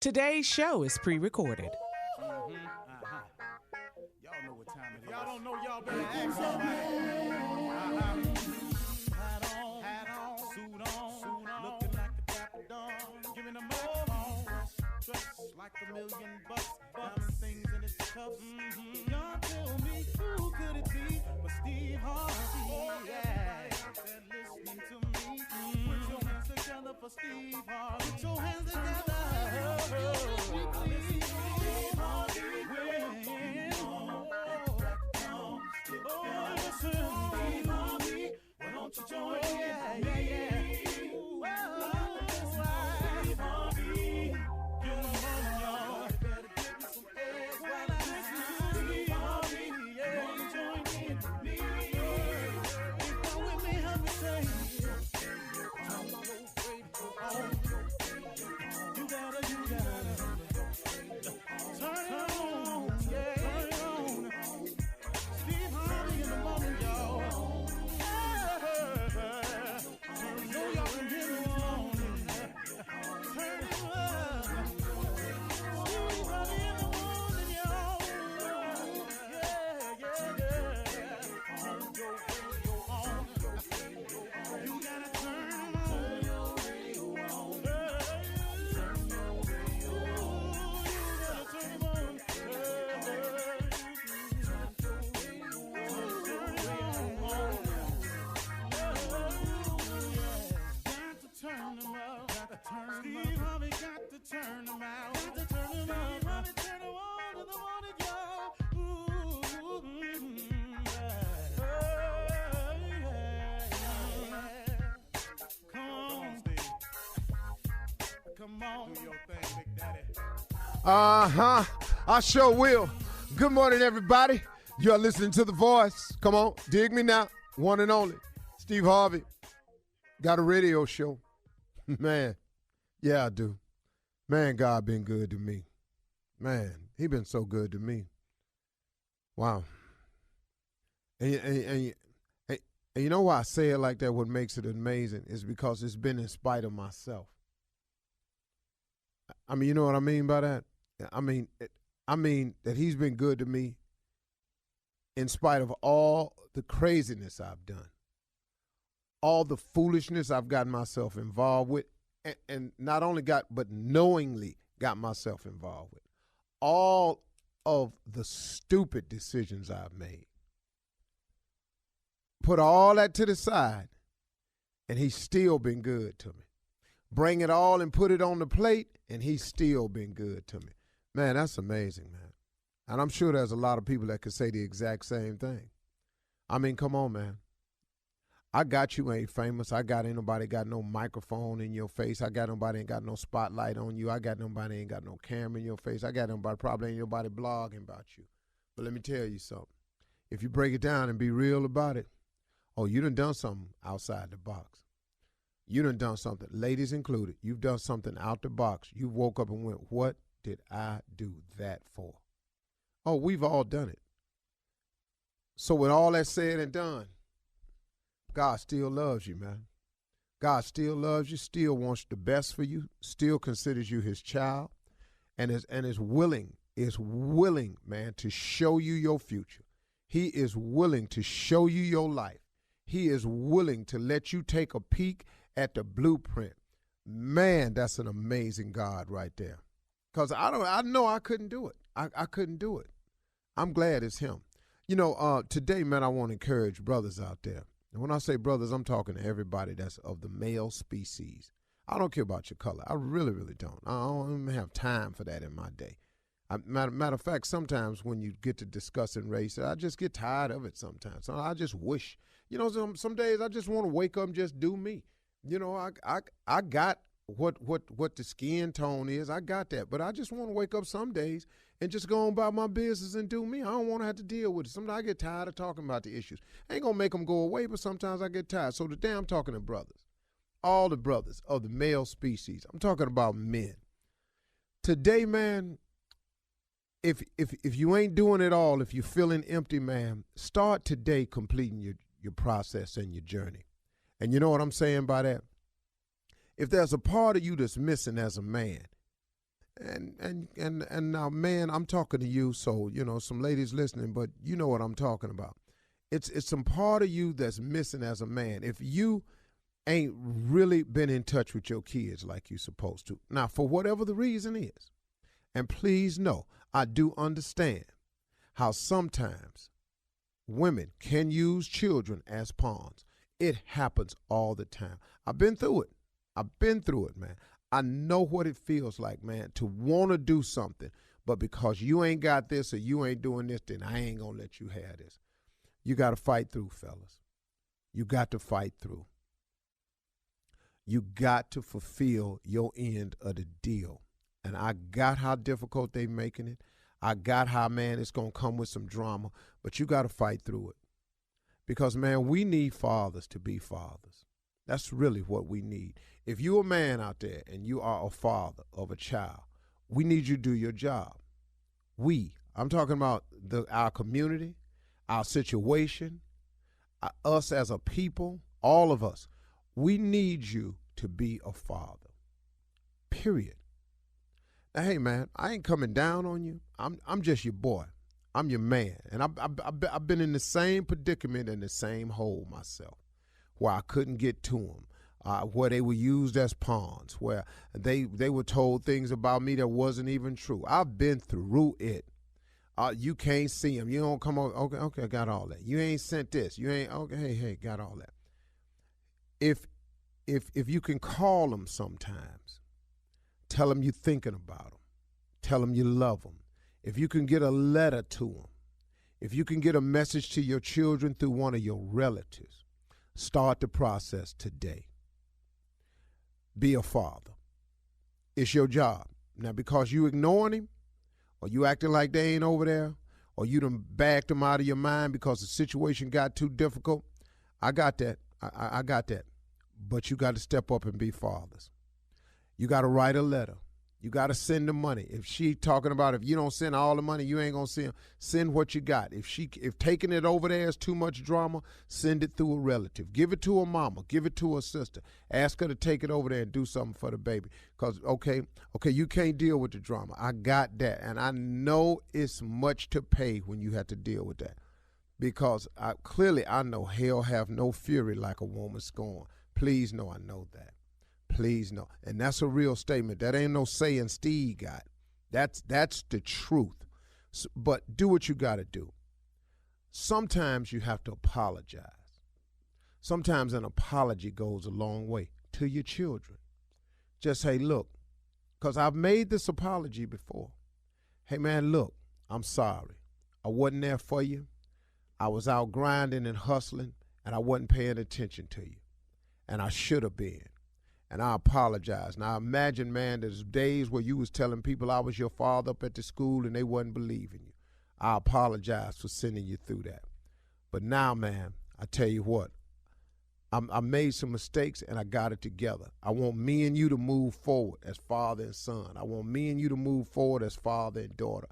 Today's show is pre-recorded. Y'all know what time it is. Y'all don't know, y'all better ask somebody. Hat on, suit on, looking like the Dapper Dawn, giving them all dressed like $1,000,000, diamond things in its cuffs. Y'all tell me who could it be but Steve Harvey? Oh yeah, listening to me. Put your hands together for Steve Harvey. Put your hands together. Steve Harvey. Oh, listen, Steve Harvey. Why don't you join in? Yeah. Steve Harvey. Get on, y'all. Better give me some eggs while I listen to Steve Harvey. Yeah, join in with me. If you're with me, help me say. You gotta. Turn it on, yeah. Turn it on. Steve Harvey in the morning, y'all. You know y'all can get it on. Turn it up. Steve Harvey in the morning, y'all. Yeah. Turn your radio on. You gotta turn your radio on. Turn your radio on. You gotta turn it on. Turn them up, Steve Harvey got to turn them out. Got to turn them out. Steve Harvey turn them on in the morning, y'all. Come on, Steve. Come on. Do your thing, Big Daddy. I sure will. Good morning, everybody. You're listening to The Voice. Come on, dig me now. One and only. Steve Harvey. Got a radio show. Man, yeah, I do. Man, God been good to me. Man, he been so good to me. Wow. And you know why I say it like that, what makes it amazing, is because it's been in spite of myself. I mean, you know what I mean by that? I mean that he's been good to me in spite of all the craziness I've done, all the foolishness I've gotten myself involved with, and not only but knowingly got myself involved with, all of the stupid decisions I've made. Put all that to the side, and he's still been good to me. Bring it all and put it on the plate, and he's still been good to me. Man, that's amazing, man. And I'm sure there's a lot of people that could say the exact same thing. I mean, come on, man. I got you ain't famous. Ain't nobody got no microphone in your face. I got nobody ain't got no spotlight on you. I got nobody ain't got no camera in your face. I got nobody, probably ain't nobody blogging about you. But let me tell you something. If you break it down and be real about it, oh, you done something outside the box. You done something, ladies included. You've done something out the box. You woke up and went, what did I do that for? Oh, we've all done it. So with all that said and done, God still loves you, man. God still loves you, still wants the best for you, still considers you his child, and is willing, man, to show you your future. He is willing to show you your life. He is willing to let you take a peek at the blueprint. Man, that's an amazing God right there. Because I know I couldn't do it. I couldn't do it. I'm glad it's him. You know, today, man, I want to encourage brothers out there. And when I say brothers, I'm talking to everybody that's of the male species. I don't care about your color. I really, really don't. I don't even have time for that in my day. Matter of fact, sometimes when you get to discussing race, I just get tired of it sometimes. So I just wish, you know, some days I just want to wake up and just do me. You know, I got what the skin tone is. I got that. But I just want to wake up some days and just go on about my business and do me. I don't want to have to deal with it. Sometimes I get tired of talking about the issues. I ain't going to make them go away, but sometimes I get tired. So today I'm talking to brothers, all the brothers of the male species. I'm talking about men. Today, man, if you ain't doing it all, if you're feeling empty, man, start today completing your process and your journey. And you know what I'm saying by that? If there's a part of you that's missing as a man, And now, man, I'm talking to you, so some ladies listening, but you know what I'm talking about. It's some part of you that's missing as a man. If you ain't really been in touch with your kids like you're supposed to, now for whatever the reason is, and please know, I do understand how sometimes women can use children as pawns. It happens all the time. I've been through it, man. I know what it feels like, man, to want to do something, but because you ain't got this or you ain't doing this, then I ain't going to let you have this. You got to fight through, fellas. You got to fight through. You got to fulfill your end of the deal. And I got how difficult they making it. I got how, man, it's going to come with some drama, but you got to fight through it. Because, man, we need fathers to be fathers. That's really what we need. If you're a man out there and you are a father of a child, we need you to do your job. I'm talking about our community, our situation, us as a people, all of us. We need you to be a father, period. Now, hey, man, I ain't coming down on you. I'm just your boy. I'm your man. And I've been in the same predicament and the same hole myself, where I couldn't get to them, where they were used as pawns, where they were told things about me that wasn't even true. I've been through it. You can't see them. You don't come over. Okay, I got all that. You ain't sent this. You ain't, okay, hey, got all that. If you can call them sometimes, tell them you're thinking about them. Tell them you love them. If you can get a letter to them, if you can get a message to your children through one of your relatives, start the process today. Be a father. It's your job. Now, because you ignoring him, or you acting like they ain't over there, or you done backed them out of your mind because the situation got too difficult, I got that. I got that. But you got to step up and be fathers. You got to write a letter. You got to send the money. If she talking about if you don't send all the money, you ain't going to send. Send what you got. If taking it over there is too much drama, send it through a relative. Give it to a mama. Give it to a sister. Ask her to take it over there and do something for the baby. Because, okay, you can't deal with the drama. I got that. And I know it's much to pay when you have to deal with that. Because clearly I know hell have no fury like a woman scorned. Please know I know that. Please know. And that's a real statement. That ain't no saying Steve got. That's the truth. So, but do what you got to do. Sometimes you have to apologize. Sometimes an apology goes a long way to your children. Just say, look, because I've made this apology before. Hey, man, look, I'm sorry. I wasn't there for you. I was out grinding and hustling, and I wasn't paying attention to you. And I should have been. And I apologize. Now, imagine, man, there's days where you was telling people I was your father up at the school and they wasn't believing you. I apologize for sending you through that. But now, man, I tell you what, I made some mistakes and I got it together. I want me and you to move forward as father and son. I want me and you to move forward as father and daughter.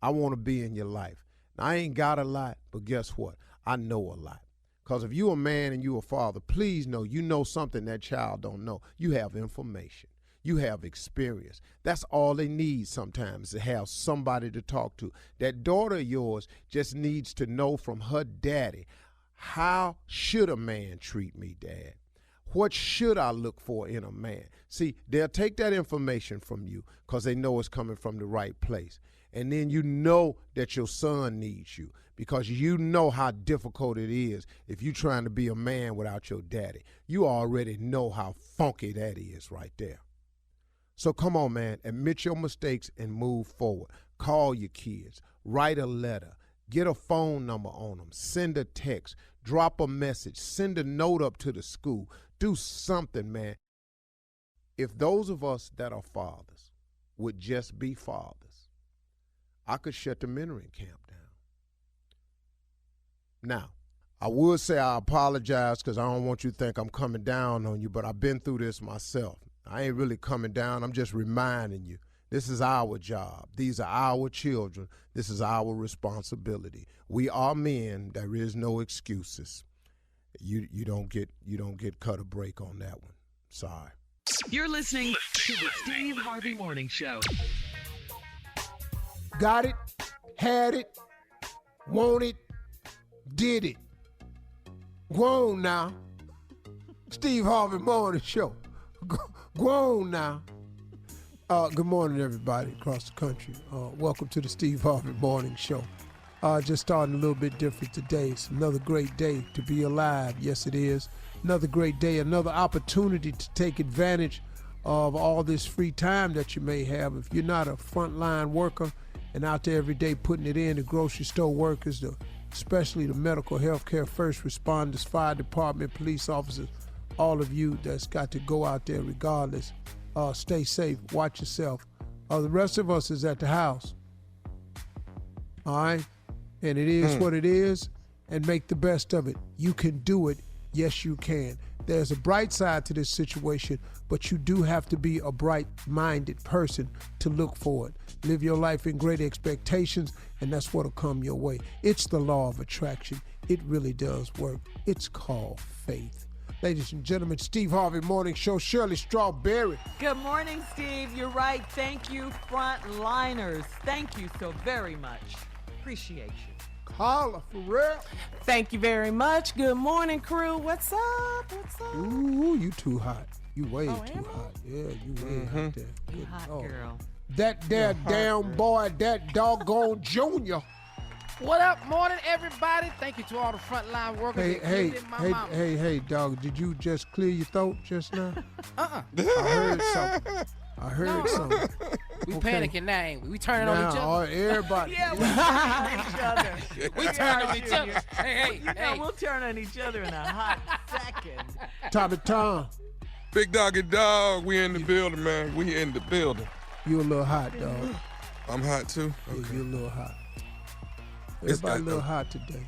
I want to be in your life. Now, I ain't got a lot, but guess what? I know a lot. Because if you a man and you a father, please know you know something that child don't know. You have information. You have experience. That's all they need sometimes, to have somebody to talk to. That daughter of yours just needs to know from her daddy, how should a man treat me, Dad? What should I look for in a man? See, they'll take that information from you because they know it's coming from the right place. And then you know that your son needs you because you know how difficult it is if you're trying to be a man without your daddy. You already know how funky that is right there. So come on, man, admit your mistakes and move forward. Call your kids, write a letter, get a phone number on them, send a text, drop a message, send a note up to the school. Do something, man. If those of us that are fathers would just be fathers, I could shut the mentoring camp down. Now, I would say I apologize because I don't want you to think I'm coming down on you, but I've been through this myself. I ain't really coming down. I'm just reminding you, this is our job. These are our children. This is our responsibility. We are men. There is no excuses. You don't get cut a break on that one. Sorry. You're listening to the Steve Harvey Morning Show. Got it, had it, want it, did it. Go on now. Steve Harvey Morning Show. Go on now. Good morning, everybody across the country. Welcome to the Steve Harvey Morning Show. Just starting a little bit different today. It's another great day to be alive. Yes, it is. Another great day, another opportunity to take advantage of all this free time that you may have. If you're not a frontline worker and out there every day putting it in, the grocery store workers, especially the medical, healthcare, first responders, fire department, police officers, all of you that's got to go out there regardless. Stay safe. Watch yourself. The rest of us is at the house. All right? And it is what it is, and make the best of it. You can do it. Yes, you can. There's a bright side to this situation, but you do have to be a bright-minded person to look for it. Live your life in great expectations, and that's what'll come your way. It's the law of attraction. It really does work. It's called faith. Ladies and gentlemen, Steve Harvey Morning Show, Shirley Strawberry. Good morning, Steve. You're right. Thank you, frontliners. Thank you so very much. Appreciate you. Carla, for real. Thank you very much. Good morning, crew. What's up? What's up? Ooh, you too hot. You way Oh, too am I? hot. Yeah, you way hot there. You Good hot Lord. girl. That there damn boy, that doggone Junior. What up, morning, everybody? Thank you to all the frontline workers. Hey, dog, did you just clear your throat just now? Uh-uh. I heard something. We Okay. panicking now, ain't we? We turning on each Now, other. everybody. Yeah, we turn on each other. We turning on each other. Hey, You know, hey. we'll turn on each other in a hot second. Tommy Tom, Big Doggy Dog, we in the building, man. We in the building. you a little hot, dog. I'm hot too. Yeah, Okay. you a little hot. It's Everybody a got little the- hot today.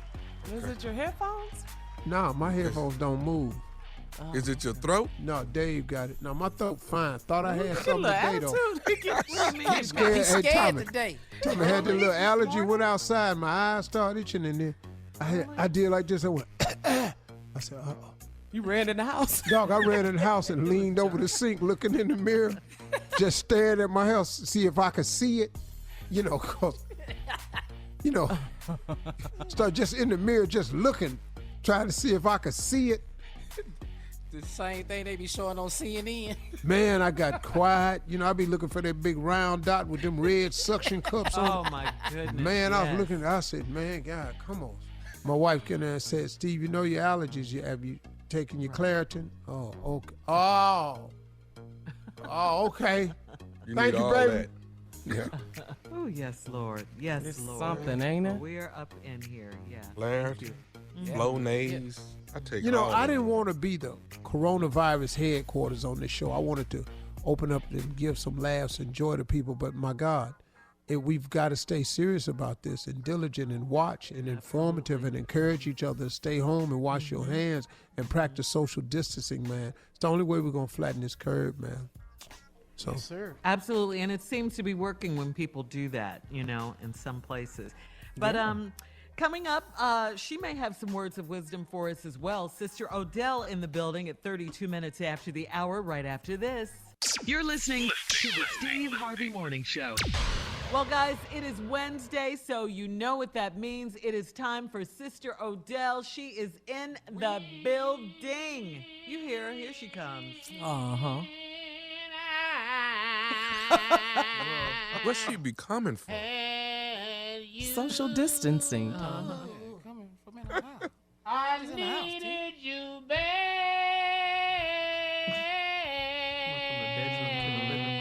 Is it your headphones? Nah, my headphones don't move. Is it your throat? No, Dave got it. No, my throat fine. Thought I had Look at something the today, though. attitude. What do you mean? He's Scared. Hey, scared Tommy. today. Tommy had the little allergy, went outside, my eyes started itching in there. I did like this, I went, I said, uh-oh. You ran in the house. Dog, I ran in the house and leaned over the sink, looking in the mirror, just stared at my house, see if I could see it. You know, 'cause, you know, start just in the mirror, just looking, trying to see if I could see it. The same thing they be showing on CNN. Man, I got quiet. You know, I be looking for that big round dot with them red suction cups on Oh, it. my goodness. Man, I was yes. looking, I said, man, God, come on. My wife came in and said, Steve, you know your allergies. Have you taken your Claritin? Oh, okay. Oh, okay. You Thank need you, all baby. that. Yeah. Oh, yes, Lord. Yes, It's Lord. something, ain't it? We're up in here, yeah. Larynx, Flonase. I take You know, all I of didn't it. want to be the coronavirus headquarters on this show. I wanted to open up and give some laughs and joy to people, but my God, we've got to stay serious about this and diligent and watch and informative and encourage each other to stay home and wash your hands and practice social distancing, man. It's the only way we're going to flatten this curve, man. So, Yes, sir. Absolutely, and it seems to be working when people do that, you know, in some places. But coming up, she may have some words of wisdom for us as well. Sister Odell in the building at 32 minutes after the hour, right after this. You're listening to the Steve Harvey Morning Show. Well, guys, it is Wednesday, so you know what that means. It is time for Sister Odell. She is in the building. You hear her. Here she comes. Uh-huh. Where she be coming from? Social distancing. Coming from in the house. I She's in the house, T. needed you From the bedroom to the living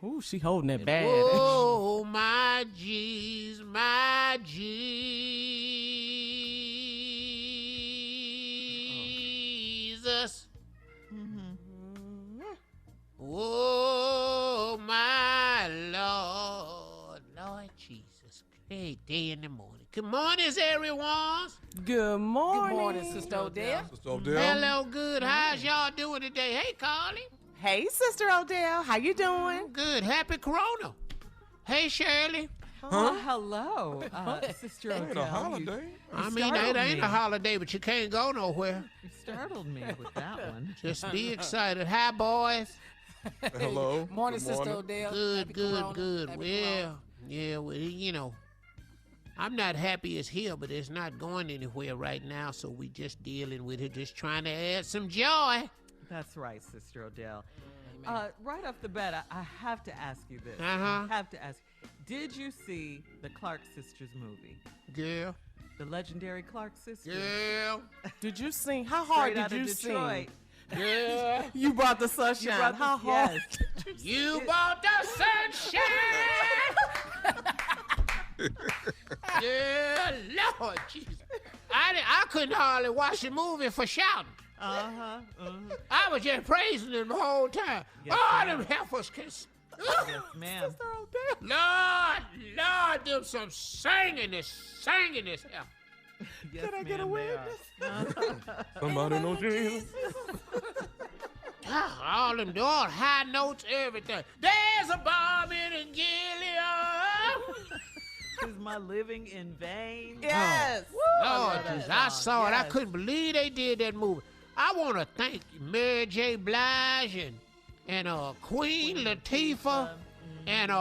room. Ooh, she holding it bad. Oh, my G's, my Jesus. Oh, my Lord. Lord Jesus. Great day in the morning. Good morning, everyone. Good morning. Good morning, Sister Odell. Sister Odell? Hello, good. How's y'all doing today? Hey, Carly. Hey, Sister Odell. How you doing? Good. Happy Corona. Hey, Shirley. Oh, hello, Sister Ain't Odell. a holiday. I mean, startled it ain't me. a holiday, but you can't go nowhere. You startled me with that one. Just be excited. Hi, boys. Hello. Morning, Good Sister morning. Odell. Happy Good. Corona. Well, you know, I'm not happy it's here, but it's not going anywhere right now, so we just dealing with it, just trying to add some joy. That's right, Sister Odell. Right off the bat, I have to ask you this. Uh-huh. I have to ask. Did you see the Clark Sisters movie? Girl, The legendary Clark Sisters? girl, Did you sing? How hard Straight out did of you Detroit. sing? girl. You brought the sunshine. brought How the- hard? yes. You bought the sunshine. Yeah, Lord Jesus. I couldn't hardly watch the movie for shouting. Uh-huh. I was just praising them the whole time. Yes, All ma'am. them heifers can. Yes, ma'am. Lord, them some singing this hell. Yes, Can I get a ma'am, they witness? are. Somebody know Jesus. All them all high notes, everything. There's a bomb in Gilead. Is my living in vain? Yes. Lord, that Jesus, I song, saw it. I yes. couldn't believe they did that movie. I want to thank Mary J. Blige and Queen Latifah and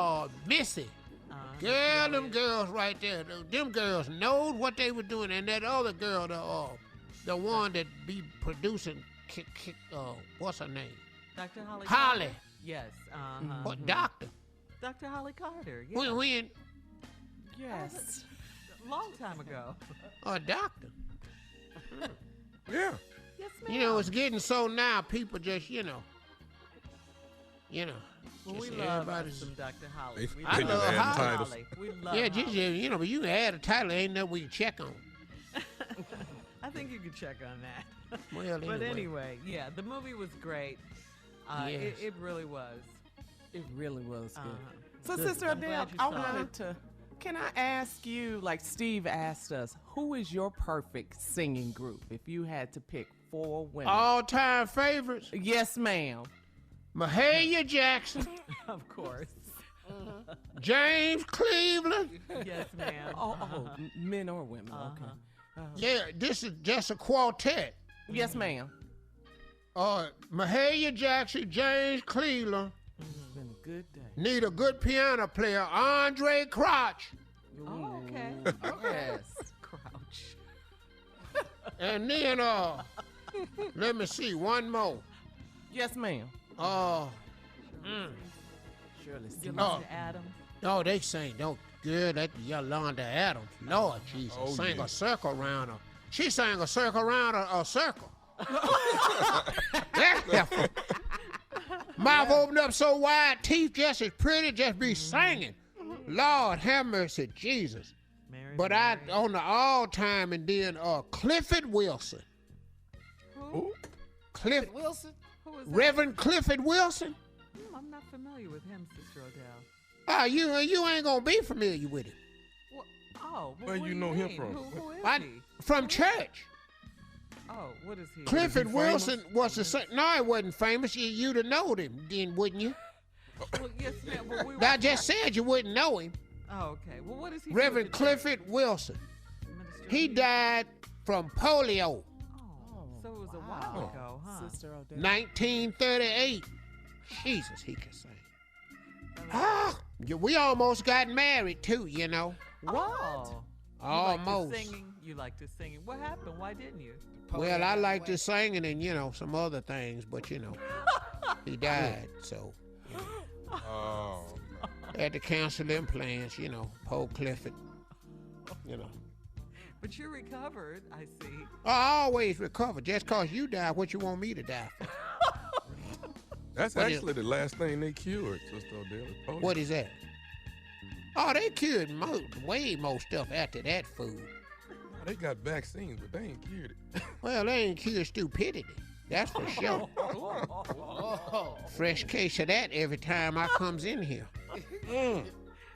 Missy. Girl, them girls right there, them girls knowed what they were doing, and that other girl, the one that be producing, what's her name? Dr. Holly. Holly. Carter? Yes. Uh-huh. What doctor? Dr. Holly Carter. Yeah. When? Yes. A long time ago. A doctor. Yeah. Yes, ma'am. You know, it's getting so now. People just, you know. Well, just we love us everybody's. some Dr. Holly. They- We I love love Dr. titles. Holly. We love Yeah, just Holly. you know, but you can add a title. Ain't nothing we can check on. I think you can check on that. Well, But anyway, yeah, the movie was great. Yes. It really was. It really was good. Uh-huh. So, Good. Sister I'm Adele, glad you I saw it. wanted to. Can I ask you, like Steve asked us, who is your perfect singing group if you had to pick 4 women? All-time favorites: Yes, ma'am. Mahalia Jackson, Of course. James Cleveland. Yes, ma'am. Men or women? Okay. Yeah, this is just a quartet. Yes, ma'am. Mahalia Jackson, James Cleveland. It's been a good day. Need a good piano player, Andre Crouch. Oh, okay. Yes. Crouch. And then, let me see, one more. Yes, ma'am. Shirley. Yolanda Adams. No, they sang, good, that Yolanda Adams. Lord Jesus, Oh, sang yeah. a circle around her. She sang a circle around a circle. That heifer. Mouth opened up so wide, teeth just as pretty, just be singing. Lord have mercy, Jesus. Mary. But Mary. on the all-time, and then Clifford Wilson. Who? Wilson. Who is that? Reverend Clifford Wilson. I'm not familiar with him, Sister Odell. You ain't gonna be familiar with him. Well, oh, well, Where what you do know him mean? from? Who is I- he? From church. Oh, what is he? Clifford famous? Wilson was no, he wasn't famous. You'd have known him, then, wouldn't you? Well, yes, ma'am. Well, we I just said you wouldn't know him. Oh, okay. Well, what is he? do Reverend at the church? Clifford Wilson. Minister He of- died from polio, Oh, so it was a while ago, huh? Sister Odell. 1938. Jesus, he could sing. We almost got married too, you know. What? Almost. You like to sing. What happened? Why didn't you? Well, I like to singing and some other things, but he died, so Oh. had to cancel them plans, Poe Clifford, But you recovered, I see. I always recover. Just cause you die, what you want me to die for? That's What is- actually the last thing they cured, Sister Odell. Oh, What is that? Oh, they cured way more stuff after that food. They got vaccines, but they ain't cured it. Well, they ain't cured stupidity. That's for sure. Fresh case of that every time I comes in here.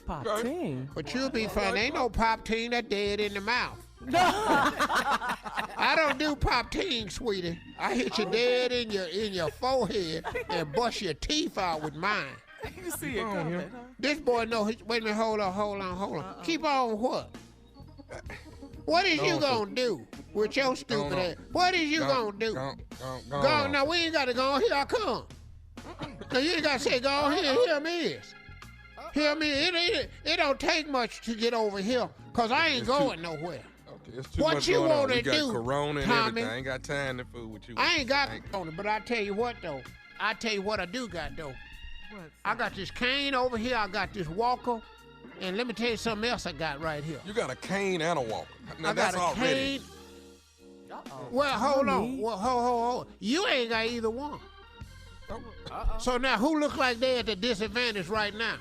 Popping. But you'll be fine. Ain't no pop-teen that dead in the mouth. I don't do pop-teen, sweetie. I hit you dead in your forehead and bust your teeth out with mine. You see it coming, huh? This boy know. Wait a minute. Hold on. Keep on what? What is you gonna do with your stupid ass? What is you gonna do? Go Go. Now we ain't gotta go. Here I come. Now you ain't got to say, go on here, hear me is. Hear me, it don't take much to get over here, because I ain't going nowhere. Okay, it's too What much you going on. wanna We got do, Corona and Tommy? everything. I ain't got time to fool with you. I ain't got Corona, but I tell you what, though. I tell you what I do got, though. I got this cane over here, I got this walker, and let me tell you something else I got right here. You got a cane and a walker. Now, I got that's a already. cane. Well, hold on. Well, hold. You ain't got either one. So now, who look like they at the disadvantage right now?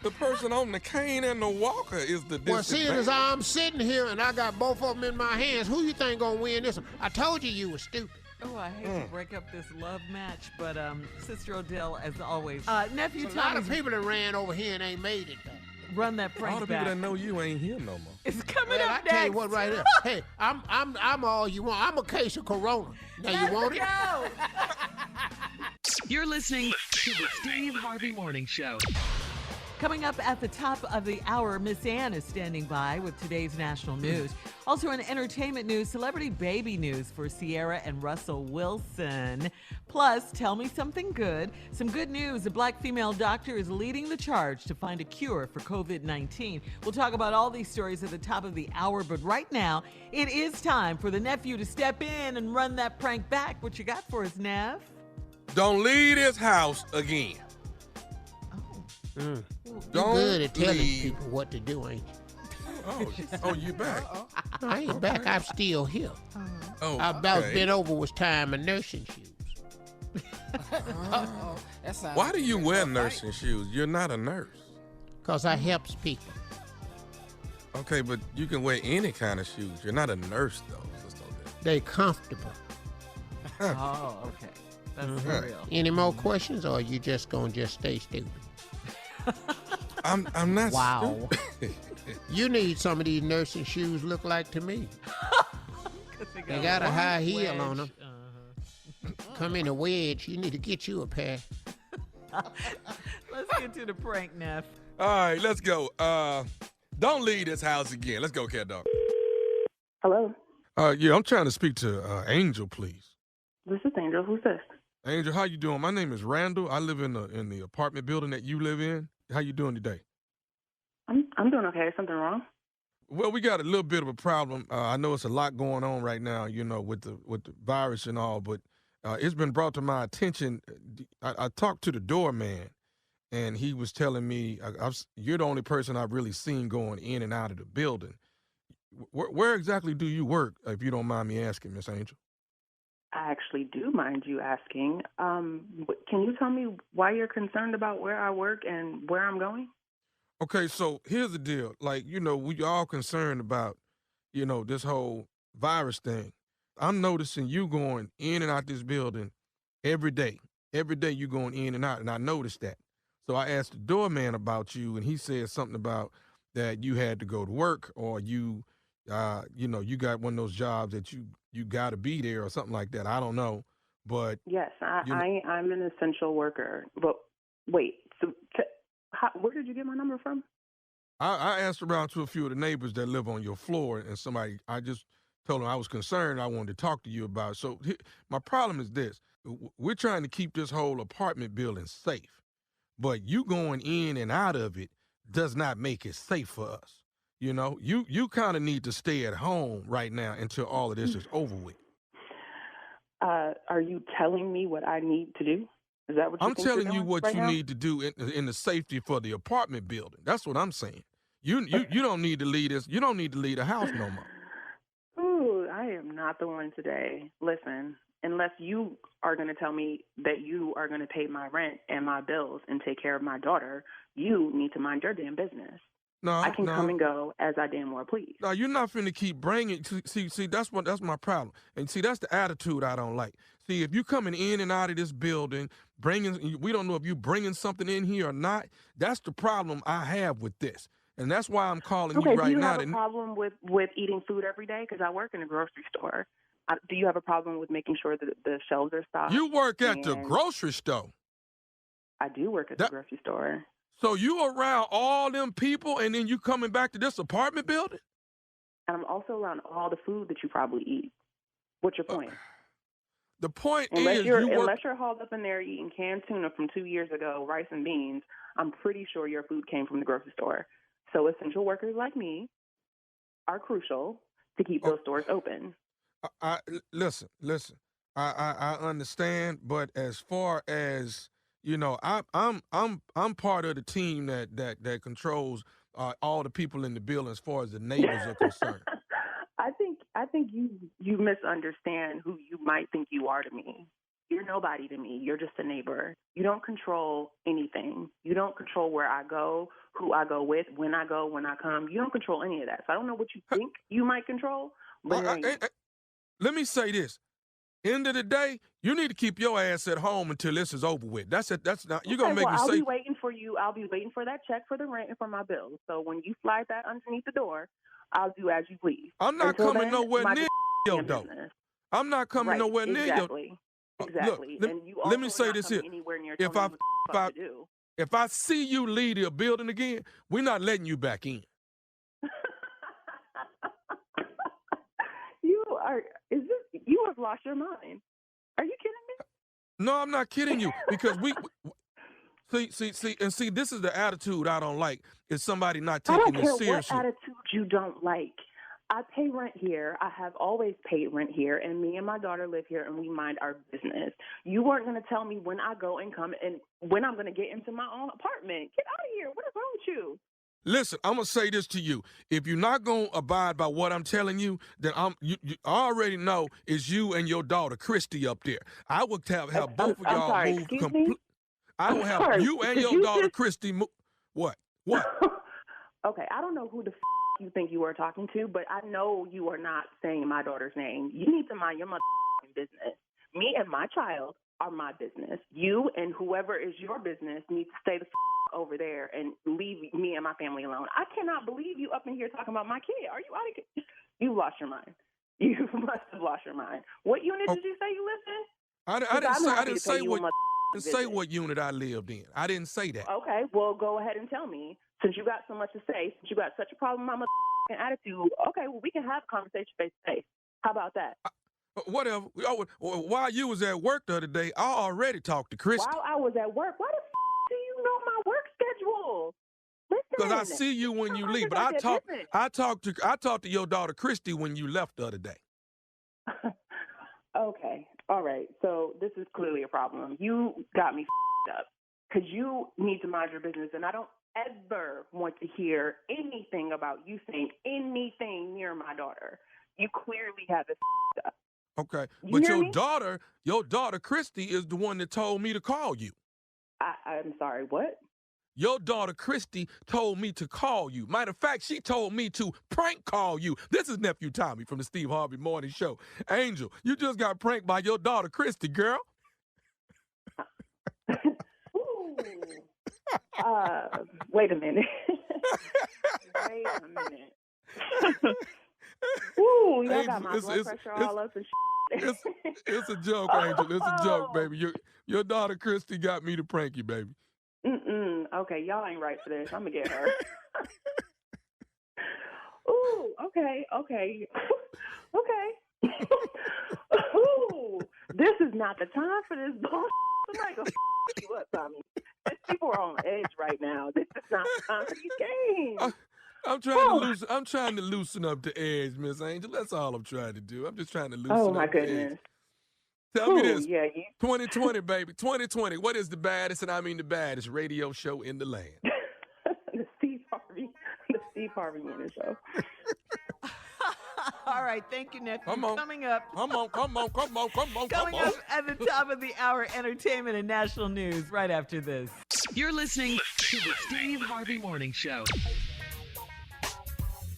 The person on the cane and the walker is the Well, seeing as disadvantage. I'm sitting here and I got both of them in my hands, who you think gonna win this one? I told you was stupid. Oh, I hate to break up this love match, but Sister Odell, as always. Nephew A lot of Tommy, people that ran over here and ain't made it back. run that prank All the back. people that know you ain't here no more. It's coming Well, up I next. tell you what, right here. Hey, I'm all you want. I'm a case of Corona. Now you want it? Go. You're listening to the Steve Harvey Morning Show. Coming up at the top of the hour, Miss Ann is standing by with today's national news. Also in entertainment news, celebrity baby news for Sierra and Russell Wilson. Plus, tell me something good. Some good news, a black female doctor is leading the charge to find a cure for COVID-19. We'll talk about all these stories at the top of the hour, but right now, it is time for the nephew to step in and run that prank back. What you got for us, Nev? Don't leave this house again. You Don't good at telling leave. people what to do, ain't you? Oh, you back? I ain't back. I'm still here. Oh, I about okay. been over was time of nursing shoes. That sounds Why do like you a wear fight. nursing shoes? You're not a nurse. Because I helps people. Okay, but you can wear any kind of shoes. You're not a nurse, though. Sister Odell. They comfortable. Oh, okay. That's for real. Any more questions, or you just gonna just stay stupid? I'm not. Wow. stupid. You need some of these nursing shoes look like to me. They got a high heel on them. Come in a wedge. You need to get you a pair. Let's get to the prank, Neff. All right, let's go. Don't leave this house again. Let's go, cat dog. Hello, Yeah, I'm trying to speak to Angel, please. this is Angel. Who's this? Angel, how you doing? My name is Randall. I live in the apartment building that you live in. How you doing today? I'm doing okay. Is something wrong? Well, we got a little bit of a problem. I know it's a lot going on right now, you know, with the virus and all, but it's been brought to my attention. I talked to the doorman, and he was telling me, you're the only person I've really seen going in and out of the building. Where exactly do you work, if you don't mind me asking, Miss Angel? I actually do mind you asking. Can you tell me why you're concerned about where I work and where I'm going? Okay, so here's the deal. Like, you know, we all concerned about, you know, this whole virus thing. I'm noticing you going in and out this building every day. Every day you going in and out, and I noticed that. So I asked the doorman about you, and he said something about that you had to go to work, or you know, you got one of those jobs that you got to be there or something like that. I don't know, but Yes, you know- I'm an essential worker. But wait, so where did you get my number from? I asked around to a few of the neighbors that live on your floor, and I just told them I was concerned. I wanted to talk to you about it. So my problem is this. We're trying to keep this whole apartment building safe, but you going in and out of it does not make it safe for us. You know, you kind of need to stay at home right now until all of this is over with. Are you telling me what I need to do? Is that what I'm think you're telling you doing what right you now? need to do in the safety for the apartment building. That's what I'm saying. You don't need to leave this. You don't need to leave the house no more. Ooh, I am not the one today. Listen, unless you are going to tell me that you are going to pay my rent and my bills and take care of my daughter, you need to mind your damn business. No, I can come and go as I damn well please. No, you're not finna keep bringing. See, that's my problem. And see, that's the attitude I don't like. See, if you coming in and out of this building, we don't know if you bringing something in here or not. That's the problem I have with this, and that's why I'm calling Okay, you right do you now. have a problem with eating food every day? Because I work in a grocery store. Do you have a problem with making sure that the shelves are stocked? You work at the And grocery store. I do work at the grocery store. So you around all them people, and then you coming back to this apartment building? And I'm also around all the food that you probably eat. What's your point? The point Unless is, you're hauled up in there eating canned tuna from 2 years ago, rice and beans, I'm pretty sure your food came from the grocery store. So essential workers like me are crucial to keep those stores open. Listen. I understand, but as far as I'm part of the team that controls all the people in the building as far as the neighbors are concerned. I think you misunderstand who you might think you are to me. You're nobody to me. You're just a neighbor. You don't control anything. You don't control where I go, who I go with, when I go, when I come. You don't control any of that. So I don't know what you think you might control. But let me say this. End of the day, you need to keep your ass at home until this is over with. That's it. That's not. You're gonna make me I'll say. be waiting for you. I'll be waiting for that check for the rent and for my bills. So when you slide that underneath the door, I'll do as you please. I'm not Until coming then, nowhere my near your door. I'm not coming nowhere near your. Exactly. Look, and you let me also say not this here. coming anywhere near If telling me what the fuck to do. if I see you leave the building again, we're not letting you back in. You have lost your mind. Are you kidding me? No, I'm not kidding you, because we see, this is the attitude I don't like, is somebody not taking this seriously. I don't care what attitude you don't like. I pay rent here. I have always paid rent here, and me and my daughter live here, and we mind our business. You weren't going to tell me when I go and come and when I'm going to get into my own apartment. Get out of here. What is wrong with you? Listen, I'm going to say this to you. If you're not going to abide by what I'm telling you, then you already know it's you and your daughter, Christy, up there. I would have both of y'all move completely. I will have you and your daughter, Christy, move. What? Okay, I don't know who the you think you are talking to, but I know you are not saying my daughter's name. You need to mind your business. Me and my child are my business. You and whoever is your business need to stay the over there and leave me and my family alone. I cannot believe you up in here talking about my kid. Are you out of here? You lost your mind. You must have lost your mind. What unit did you say you lived in? I didn't say what unit I lived in. I didn't say that. Okay, well, go ahead and tell me. Since you got so much to say, since you got such a problem with my attitude, okay, well, we can have a conversation face to face. How about that? Whatever. While you was at work the other day, I already talked to Christy. While I was at work? Why the do you know my work schedule? Because I see you when you leave. But I talked to your daughter Christy when you left the other day. Okay. All right. So this is clearly a problem. You got me up because you need to mind your business, and I don't ever want to hear anything about you saying anything near my daughter. You clearly have it up. Okay. But your daughter Christy is the one that told me to call you. I'm sorry, what? Your daughter Christy told me to call you. Matter of fact, she told me to prank call you. This is Nephew Tommy from the Steve Harvey Morning Show. Angel, you just got pranked by your daughter Christy, girl. Wait a minute. Wait a minute. Ooh, y'all got my blood pressure all up and shit. It's a joke, Angel. It's a joke, baby. Your daughter Christy got me to prank you, baby. Okay, y'all ain't right for this. I'm gonna get her. Ooh, okay. Ooh, this is not the time for this bullshit. Somebody gonna you up, Tommy. People are on edge right now. This is not the time for these games. I'm trying to loosen up the edge, Miss Angel. That's all I'm trying to do. I'm just trying to loosen up. Oh my the goodness. edge. Tell me this. Yeah, 2020, baby. 2020. What is the baddest, and I mean the baddest, radio show in the land? The Steve Harvey Morning Show. All right, thank you, nephew. Coming up. Come on. Coming up at the top of the hour, entertainment and national news right after this. You're listening to the Steve Harvey Morning Show.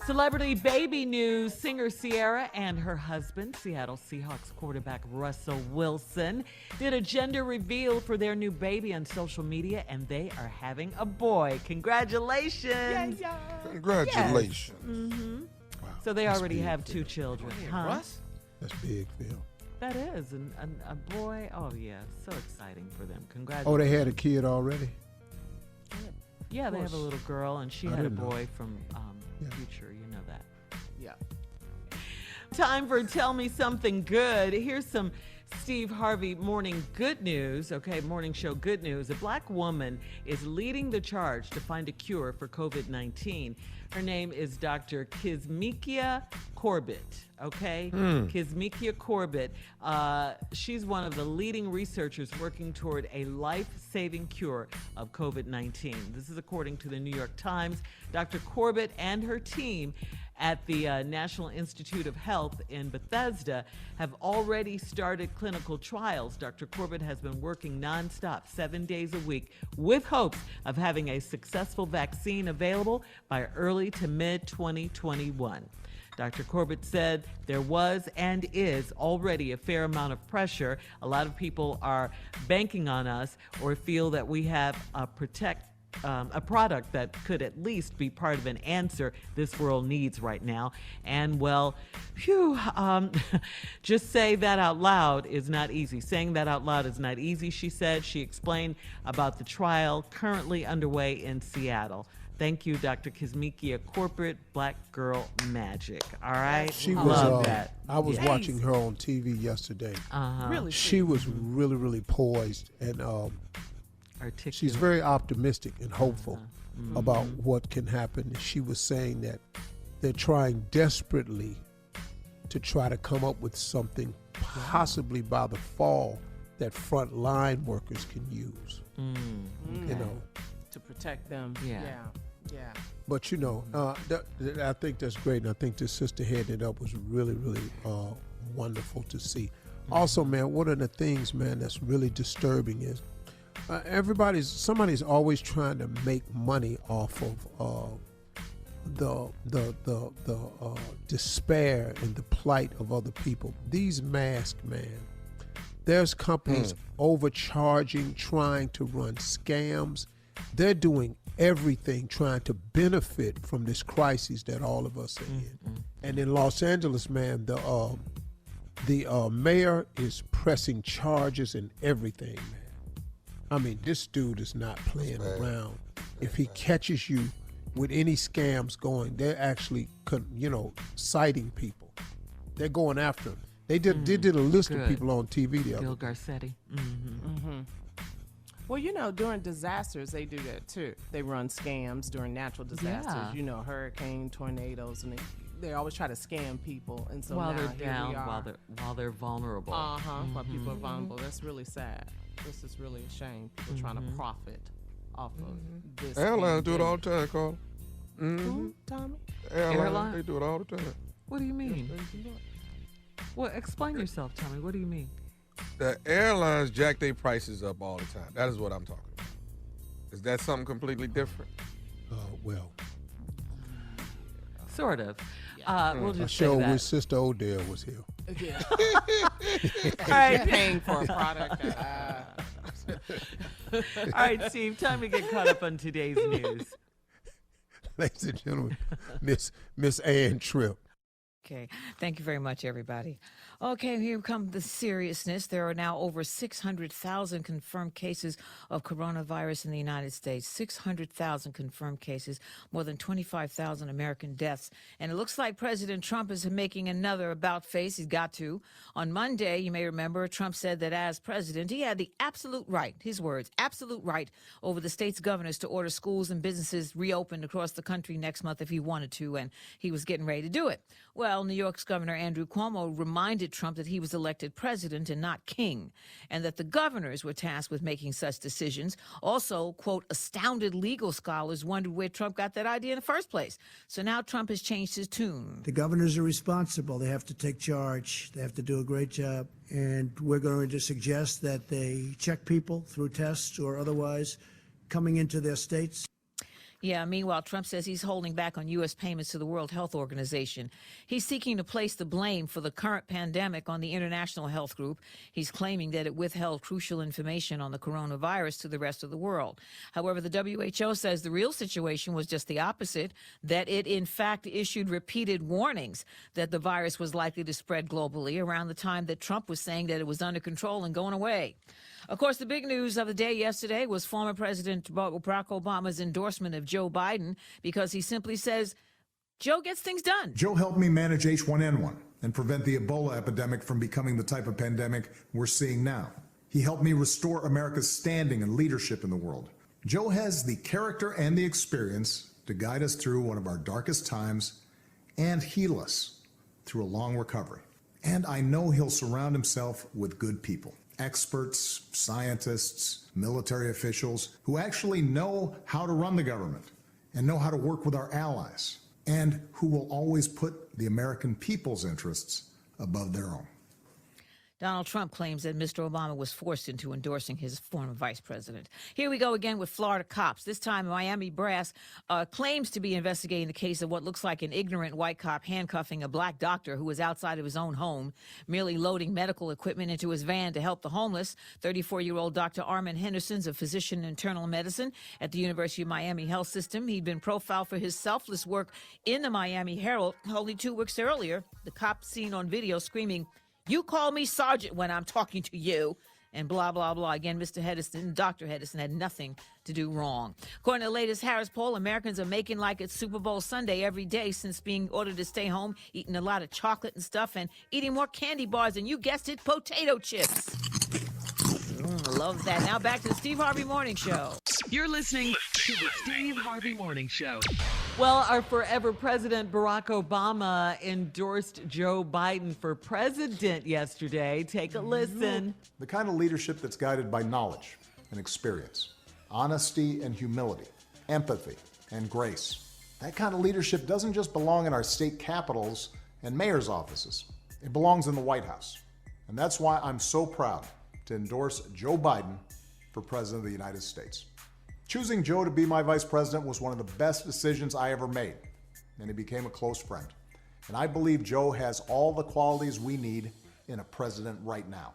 Celebrity baby news. Singer Ciara and her husband, Seattle Seahawks quarterback Russell Wilson, did a gender reveal for their new baby on social media, and they are having a boy. Congratulations. Yeah. Congratulations. Yes. Mm-hmm. Wow. So they already have two children. Russ? That's big, Phil. That is. And a boy. Oh, yeah. So exciting for them. Congratulations. Oh, they had a kid already? Yeah, they have a little girl, and she had a boy from Future. You know that. Yeah. Time for Tell Me Something Good. Here's some Steve Harvey, morning good news. Okay, morning show good news. A black woman is leading the charge to find a cure for COVID-19. Her name is Dr. Kizzmekia Corbett. Okay, Kizzmekia Corbett. She's one of the leading researchers working toward a life-saving cure of COVID-19. This is according to the New York Times. Dr. Corbett and her team at the National Institute of Health in Bethesda have already started clinical trials. Dr. Corbett has been working nonstop 7 days a week with hopes of having a successful vaccine available by early to mid 2021. Dr. Corbett said there was and is already a fair amount of pressure. A lot of people are banking on us or feel that we have a product that could at least be part of an answer this world needs right now. And well, just say that out loud is not easy. Saying that out loud is not easy, she said. She explained about the trial currently underway in Seattle. Thank you, Dr. Kizzmekia Corbett, Black Girl Magic. All right? She was, Love that. I was watching her on TV yesterday. Really? She was really, really poised, and Articulate. she's very optimistic and hopeful about what can happen. She was saying that they're trying desperately to try to come up with something possibly by the fall that frontline workers can use. You know, To protect them. Yeah. Yeah. but you know, I think that's great, and I think this sister heading it up was really, really wonderful to see. Also, man, one of the things, man, that's really disturbing is somebody's always trying to make money off of the despair and the plight of other people. These masks, man, there's companies overcharging, trying to run scams. They're doing everything trying to benefit from this crisis that all of us are in. And in Los Angeles, man, the mayor is pressing charges and everything, man. I mean, this dude is not playing around. If he catches you with any scams going, they're actually, citing people. They're going after him. They did a list of people on TV the other Bill day. Garcetti. Well, during disasters, they do that too. They run scams during natural disasters. Yeah. Hurricane, tornadoes, and they always try to scam people. And so While now they're here down, we are. while they're vulnerable. While people are vulnerable. That's really sad. This is really a shame. People trying to profit off of this. Airlines do it all the time, Carl. Who, Tommy? Airlines, they do it all the time. What do you mean? Well, explain yourself, Tommy. What do you mean? The airlines jack their prices up all the time. That is what I'm talking about. Is that something completely different? Well, Sort of. We'll I just sure say that. wish Sister Odell was here. Yeah. All right, Paying for a product. all right, Steve. Time to get caught up on today's news. Ladies and gentlemen, Miss Ann Tripp. Okay. Thank you very much, everybody. Okay, here comes the seriousness. There are now over 600,000 confirmed cases of coronavirus in the United States. 600,000 confirmed cases, more than 25,000 American deaths. And it looks like President Trump is making another about face. He's got to. On Monday, you may remember, Trump said that as president, he had the absolute right, his words, absolute right over the state's governors to order schools and businesses reopened across the country next month if he wanted to, and he was getting ready to do it. Well, New York's Governor Andrew Cuomo reminded Trump that he was elected president and not king, and that the governors were tasked with making such decisions. Also, quote, astounded legal scholars wondered where Trump got that idea in the first place. So now Trump has changed his tune. The governors are responsible. They have to take charge. They have to do a great job. And we're going to suggest that they check people through tests or otherwise coming into their states. Yeah, meanwhile, Trump says he's holding back on U.S. payments to the World Health Organization. He's seeking to place the blame for the current pandemic on the International Health Group. He's claiming that it withheld crucial information on the coronavirus to the rest of the world. However, the WHO says the real situation was just the opposite, that it, in fact, issued repeated warnings that the virus was likely to spread globally around the time that Trump was saying that it was under control and going away. Of course, the big news of the day yesterday was former President Barack Obama's endorsement of Joe Biden, because he simply says, Joe gets things done. Joe helped me manage H1N1. and prevent the Ebola epidemic from becoming the type of pandemic we're seeing now. He helped me restore America's standing and leadership in the world. Joe has the character and the experience to guide us through one of our darkest times and heal us through a long recovery. And I know he'll surround himself with good people, experts, scientists, military officials who actually know how to run the government and know how to work with our allies, and who will always put the American people's interests above their own. Donald Trump claims that Mr. Obama was forced into endorsing his former vice president. Here we go again with Florida cops. This time, Miami brass claims to be investigating the case of what looks like an ignorant white cop handcuffing a black doctor who was outside of his own home, merely loading medical equipment into his van to help the homeless. 34-year-old Dr. Armin Henderson's a physician in internal medicine at the University of Miami Health System. He'd been profiled for his selfless work in the Miami Herald. Only 2 weeks earlier, the cop seen on video screaming, "You call me Sergeant when I'm talking to you," and blah, blah, blah. Again, Mr. Hedison, Dr. Hedison had nothing to do wrong. According to the latest Harris poll, Americans are making like it's Super Bowl Sunday every day since being ordered to stay home, eating a lot of chocolate and stuff, and eating more candy bars and, you guessed it, potato chips. I love that. Now back to the Steve Harvey Morning Show. You're listening to the Steve Harvey Morning Show. Well, our forever president, Barack Obama, endorsed Joe Biden for president yesterday. Take a listen. The kind of leadership that's guided by knowledge and experience, honesty and humility, empathy and grace. That kind of leadership doesn't just belong in our state capitals and mayor's offices. It belongs in the White House. And that's why I'm so proud to endorse Joe Biden for president of the United States. Choosing Joe to be my vice president was one of the best decisions I ever made, and he became a close friend. And I believe Joe has all the qualities we need in a president right now.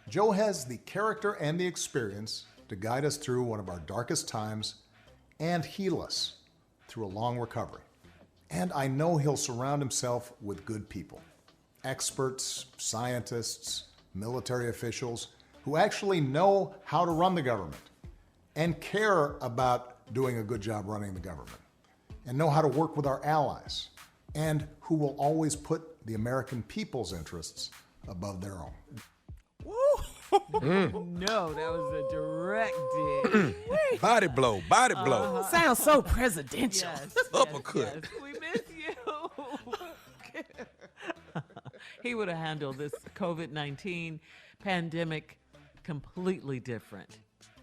Joe has the character and the experience to guide us through one of our darkest times and heal us through a long recovery. And I know he'll surround himself with good people, experts, scientists, military officials who actually know how to run the government and care about doing a good job running the government, and know how to work with our allies, and who will always put the American people's interests above their own. No, that was a direct dig. Body blow, body blow. Sounds so presidential. Yes, Uppercut. yes. We miss you. He would have handled this COVID-19 pandemic completely different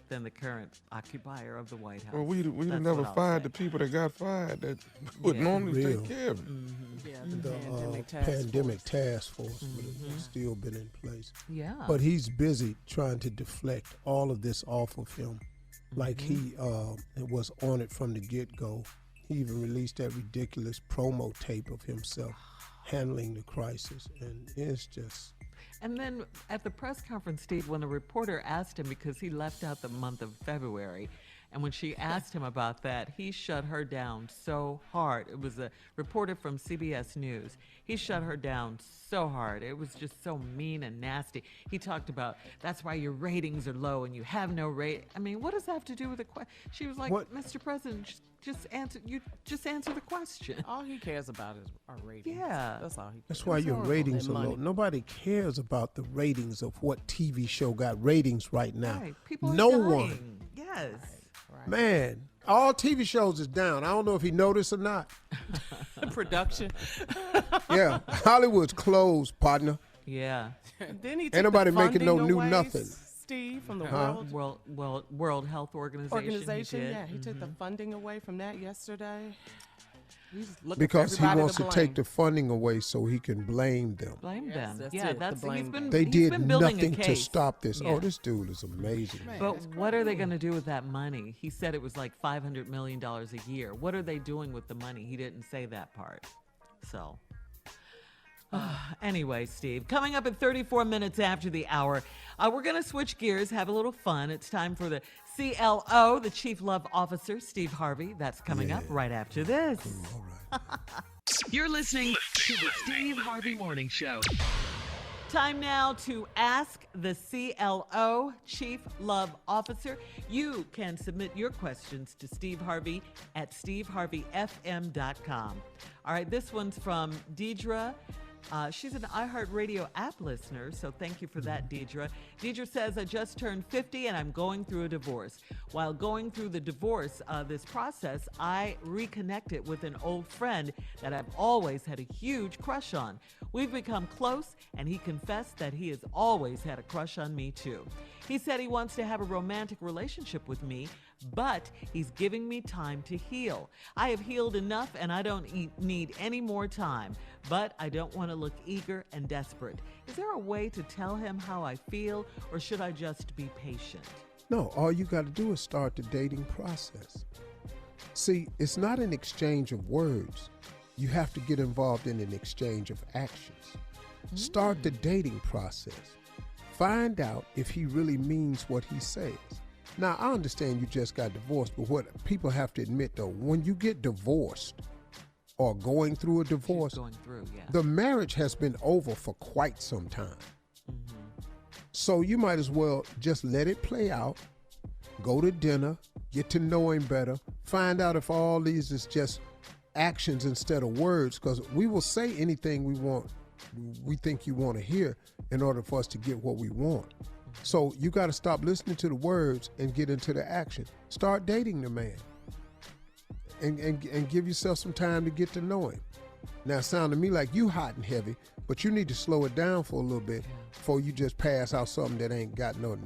than the current occupier of the White House. Well, we'd That's never what I'll fired say. the people that got fired that would normally Real. take care of it. Yeah, The pandemic task task force would have still been in place. Yeah. But he's busy trying to deflect all of this off of him. Like he was on it from the get-go. He even released that ridiculous promo tape of himself handling the crisis. And it's just... And then at the press conference, Steve, when the reporter asked him, because he left out the month of February, and when she asked him about that, he shut her down so hard. It was a reporter from CBS News. He shut her down so hard. It was just so mean and nasty. He talked about, that's why your ratings are low and you have no rate. I mean, what does that have to do with the question? She was like, What? Mr. President, just answer the question. All he cares about is our ratings. Yeah. That's all he cares. That's why your horrible. ratings And are low. money. Nobody cares about the ratings of what TV show got ratings right now. Right. People are No dying. one. Yes. Man, all TV shows is down. I don't know if he noticed or not. Production. Yeah, Hollywood's closed, partner. Yeah. Then he Ain't took nobody the making no funding new away, nothing. Steve, from the World Health Organization. He did. Yeah, he took the funding away from that yesterday. He's looking Because for he everybody wants to blame. take the funding away so he can blame them. Blame Yes, them. that's Yeah, it, the that's blame he's been. game. They he's did been building nothing a to case. stop this. Yeah. Oh, this dude is amazing. But what are they going to do with that money? He said it was like $500 million a year. What are they doing with the money? He didn't say that part. So, anyway, Steve, coming up at 34 minutes after the hour, we're going to switch gears, have a little fun. It's time for the CLO, the Chief Love Officer, Steve Harvey. That's coming up right after this. All right. You're listening to the Steve Harvey Morning Show. Time now to ask the CLO, Chief Love Officer. You can submit your questions to Steve Harvey at steveharveyfm.com. All right, this one's from Deidre She's an iHeartRadio app listener, so thank you for that, Deidre. Deidre says, I just turned 50 and I'm going through a divorce. While going through the divorce, this process, I reconnected with an old friend that I've always had a huge crush on. We've become close, and he confessed that he has always had a crush on me, too. He said he wants to have a romantic relationship with me, but he's giving me time to heal. I have healed enough, and I don't need any more time, but I don't want to look eager and desperate. Is there a way to tell him how I feel, or should I just be patient? No, all you got to do is start the dating process. See, it's not an exchange of words. You have to get involved in an exchange of actions. Start the dating process. Find out if he really means what he says. Now, I understand you just got divorced, but what people have to admit, though, when you get divorced or going through a divorce, the marriage has been over for quite some time. So you might as well just let it play out, go to dinner, get to know him better, find out if all these is just actions instead of words, because we will say anything we think you want to hear in order for us to get what we want. So you got to stop listening to the words and get into the action. Start dating the man and give yourself some time to get to know him. Now, it sounded to me like you hot and heavy, but you need to slow it down for a little bit before you just pass out something that ain't got no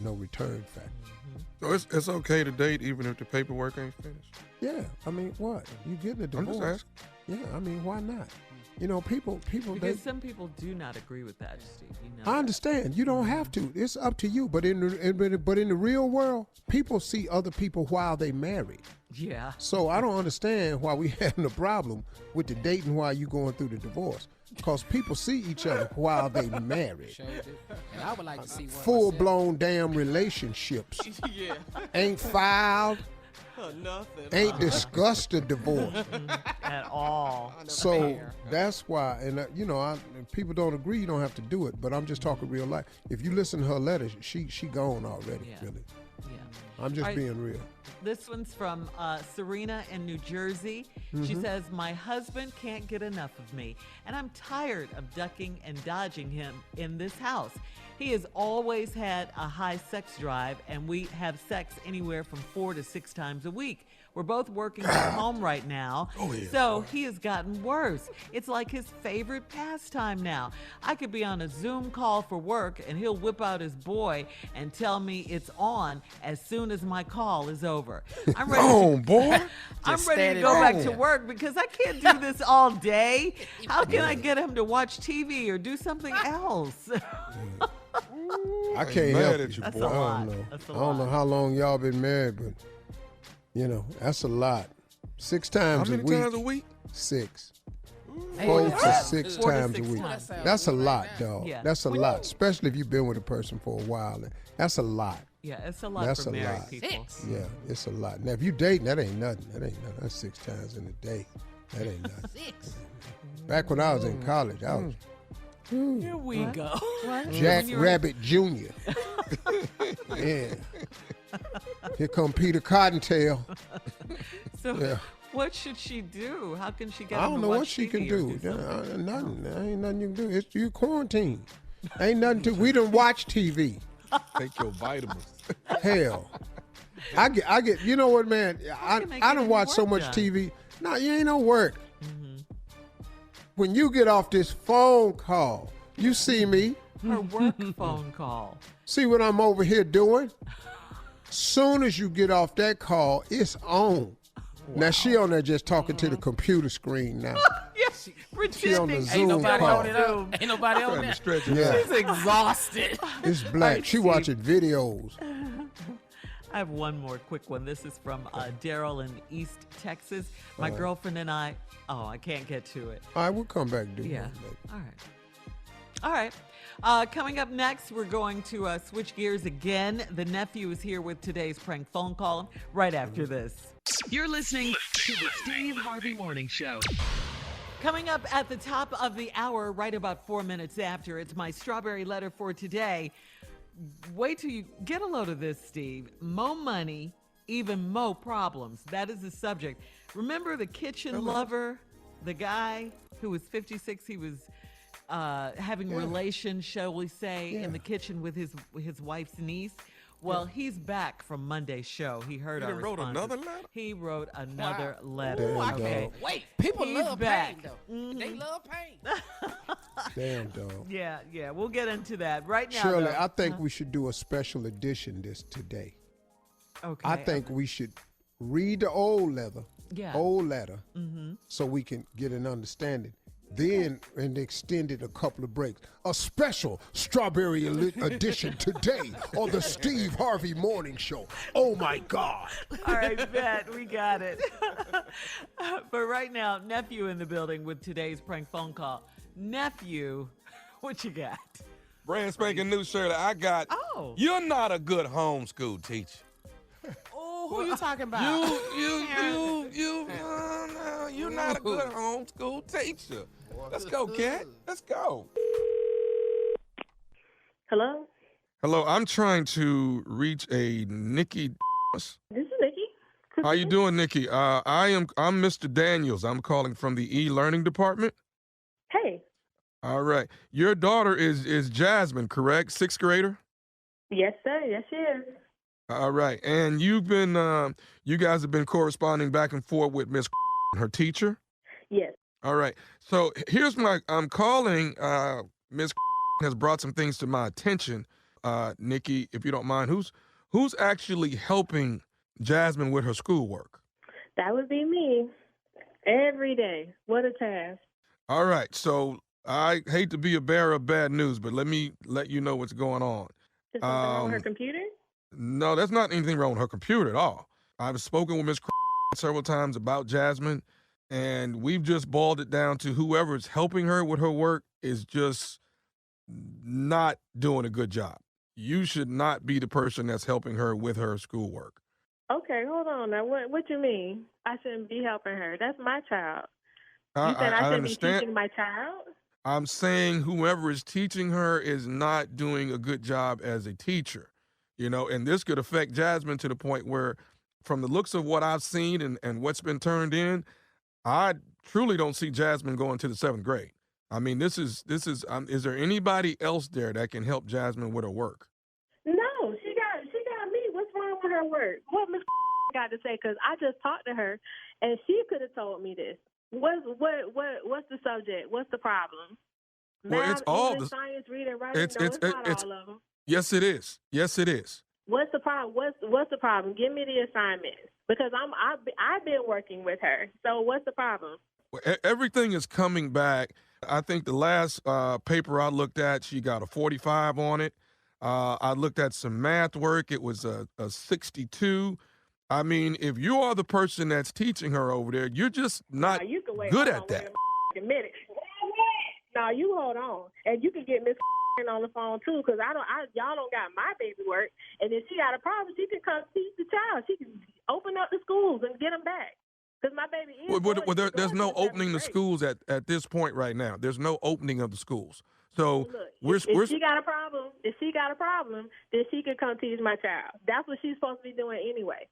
return factor. So it's okay to date even if the paperwork ain't finished? Yeah, I mean, what? You getting a divorce? I'm just asking. Yeah, I mean, why not? You know, people. Because some people do not agree with that, Steve. You know I understand. You don't have to. It's up to you. But in the real world, people see other people while they married. Yeah. So I don't understand why we having a problem with the dating while you going through the divorce. Because people see each other while they married. And I would like to see one Full-blown damn relationships. Yeah. Ain't filed. Nothing. Ain't discussed a divorce. At all. So that's why, and if people don't agree, you don't have to do it. But I'm just talking real life. If you listen to her letters, she gone already, really. Yeah. I'm just being real. This one's from Serena in New Jersey. She says, my husband can't get enough of me, and I'm tired of ducking and dodging him in this house. He has always had a high sex drive, and we have sex anywhere from 4 to 6 times a week. We're both working from home right now, so he has gotten worse. It's like his favorite pastime now. I could be on a Zoom call for work, and he'll whip out his boy and tell me it's on as soon as my call is over. I'm ready boy. I'm ready to go back to work because I can't do this all day. How can I get him to watch TV or do something else? I can't help at you, you. boy. I don't know how long y'all been married, but that's a lot. 6 times How many a week. times a week? 6. 4 to 6 times a week. That's a lot, dog. Yeah. That's a lot, especially if you've been with a person for a while. That's a lot. Yeah, it's a lot That's for a married lot. people. Yeah, it's a lot. Now, if you dating, that ain't nothing. That's 6 times in a day. That ain't nothing. 6. Back when I was in college, I was Here we go. Jack Rabbit Jr. Yeah. Here come Peter Cottontail. So what should she do? How can she get I him don't to know what watch she TV can or do. something? Nothing. There ain't nothing you can do. It's you quarantined. Ain't nothing to. We done watch TV. Take your vitamins. Hell, I get. You know what, man? I don't watch so much TV. No, you ain't no work. When you get off this phone call, you see me. Her work phone call. See what I'm over here doing? Soon as you get off that call, it's on. Now she on there just talking to the computer screen now. Yes, She on the pretending. Zoom Ain't nobody call. on it up. Ain't nobody on Trying to that. stretch it Yeah. out. She's exhausted. It's black. She watching videos. I have one more quick one. This is from Daryl in East Texas. My girlfriend and I can't get to it. All right, we'll come back and do Yeah. one, baby. All right. Coming up next, we're going to switch gears again. The nephew is here with today's prank phone call right after this. You're listening to the Steve Harvey Morning Show. Coming up at the top of the hour, right about 4 minutes after, it's my strawberry letter for today. Wait till you get a load of this, Steve. Mo money, even mo problems. That is the subject. Remember the kitchen lover The guy who was 56, he was having relations, shall we say, in the kitchen with his wife's niece. Well, he's back from Monday's show. He heard He our done wrote responses. another letter? He wrote another letter. Damn, Okay. dog. Wait, people He's love back. pain, though. They love pain. Damn, dog. Yeah, we'll get into that right now. Shirley, though. I think we should do a special edition today. Okay. I think we should read the old letter, Mm-hmm. so we can get an understanding. Then, and extended a couple of breaks. A special strawberry edition today on the Steve Harvey Morning Show. Oh, my God. All right, bet. We got it. But right now, nephew in the building with today's prank phone call. Nephew, what you got? Brand spanking new Shirley. I got. Oh. You're not a good homeschool teacher. Oh, who you talking about? You're not a good homeschool teacher. Let's go, Kat. Let's go. Hello? Hello, I'm trying to reach a Nikki. This is Nikki. How you doing, Nikki? I'm Mr. Daniels. I'm calling from the e-learning department. Hey. All right. Your daughter is Jasmine, correct? 6th grader? Yes, sir. Yes, she is. All right. And you guys have been corresponding back and forth with Miss her teacher? Yes. All right. So here's I'm calling, Miss has brought some things to my attention. Nikki, if you don't mind, who's actually helping Jasmine with her schoolwork? That would be me. Every day. What a task. All right. So I hate to be a bearer of bad news, but let me let you know what's going on. Is something wrong with her computer? No, there's not anything wrong with her computer at all. I've spoken with Miss several times about Jasmine, and we've just boiled it down to whoever's helping her with her work is just not doing a good job. You should not be the person that's helping her with her schoolwork. Okay, hold on now. What you mean? I shouldn't be helping her. That's my child. You said I shouldn't be teaching my child? I'm saying whoever is teaching her is not doing a good job as a teacher. You know, and this could affect Jasmine to the point where, from the looks of what I've seen and what's been turned in, I truly don't see Jasmine going to the 7th grade. I mean, is there anybody else there that can help Jasmine with her work? No, she got me. What's wrong with her work? What Miss got to say? Because I just talked to her, and she could have told me this. What's the subject? What's the problem? Well, Math, it's all English, the science, reading, writing. It's not all of them. Yes, it is. Yes, it is. What's the problem? What's the problem? Give me the assignments because I've been working with her. So what's the problem? Well, everything is coming back. I think the last paper I looked at, she got a 45 on it. I looked at some math work. It was a 62. I mean, if you are the person that's teaching her over there, you're just not good at that. Wait a minute. Now you hold on, and you can get Miss on the phone too, because y'all don't got my baby work, and if she got a problem, she can come teach the child. She can open up the schools and get them back. Because my baby is. There's no opening the schools at this point right now. There's no opening of the schools. So Look, if she got a problem, then she can come teach my child. That's what she's supposed to be doing anyway.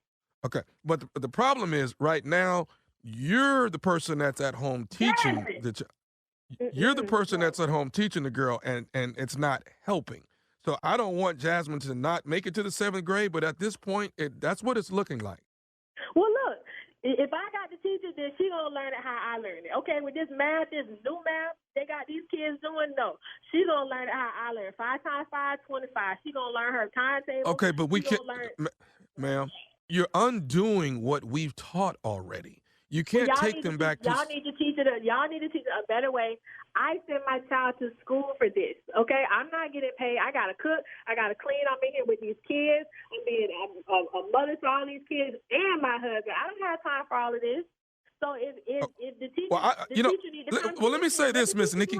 Okay, but the problem is right now you're the person that's at home teaching the child. You're the person that's at home teaching the girl, and it's not helping. So I don't want Jasmine to not make it to the 7th grade, but at this point, that's what it's looking like. Well, look, if I got to teach it, then she gonna learn it how I learned it. Okay, with this math, this new math they got these kids doing, no, she gonna learn it how I learned. 5 times 5, 25. She gonna learn her timetable. Okay, but we can't, ma'am. You're undoing what we've taught already. You can't take them back to. Y'all need to teach it. Y'all need to teach it a better way. I send my child to school for this. Okay, I'm not getting paid. I gotta cook. I gotta clean. I'm in here with these kids. I'm being a mother to all these kids and my husband. I don't have time for all of this. So if the teacher, let me say this, Miss Nikki.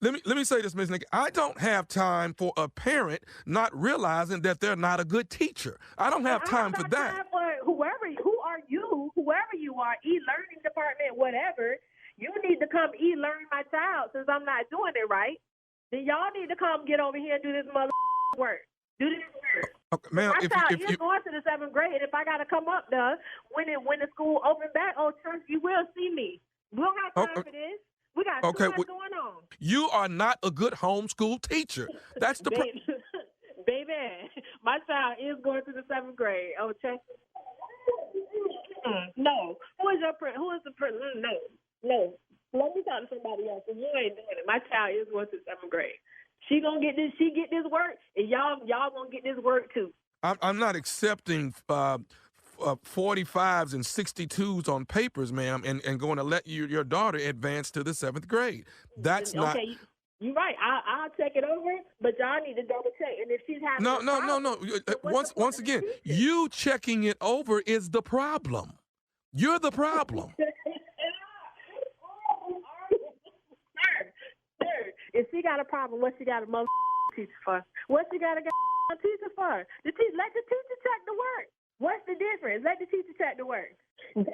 Let me say this, Miss Nikki. I don't have time for a parent not realizing that they're not a good teacher. I don't have time for that. Whoever you are, e-learning department, whatever, you need to come e-learn my child since I'm not doing it right. Then y'all need to come get over here and do this mother work. Do this work. Okay, ma'am, my child is going to the 7th grade. If I got to come up there when the school open back, church, you will see me. We don't have time for this. We got too much going on. You are not a good homeschool teacher. That's the baby, baby, my child is going to the 7th grade. Oh, check. No. Who is the principal? No. Let me talk to somebody else. You ain't doing it. My child is going to 7th grade. She gonna get this. She get this work, and y'all gonna get this work too. I'm not accepting 45s and 62s on papers, ma'am, and going to let your daughter advance to the 7th grade. That's not. Okay, you're right. I'll check it over, but y'all need to double check. And if she's having No. Once again, you checking it over is the problem. You're the problem. Sir, if she got a problem, what she got a mother teacher for? What she got a teacher for? Let the teacher check the work. What's the difference? Let the teacher check the work. I'm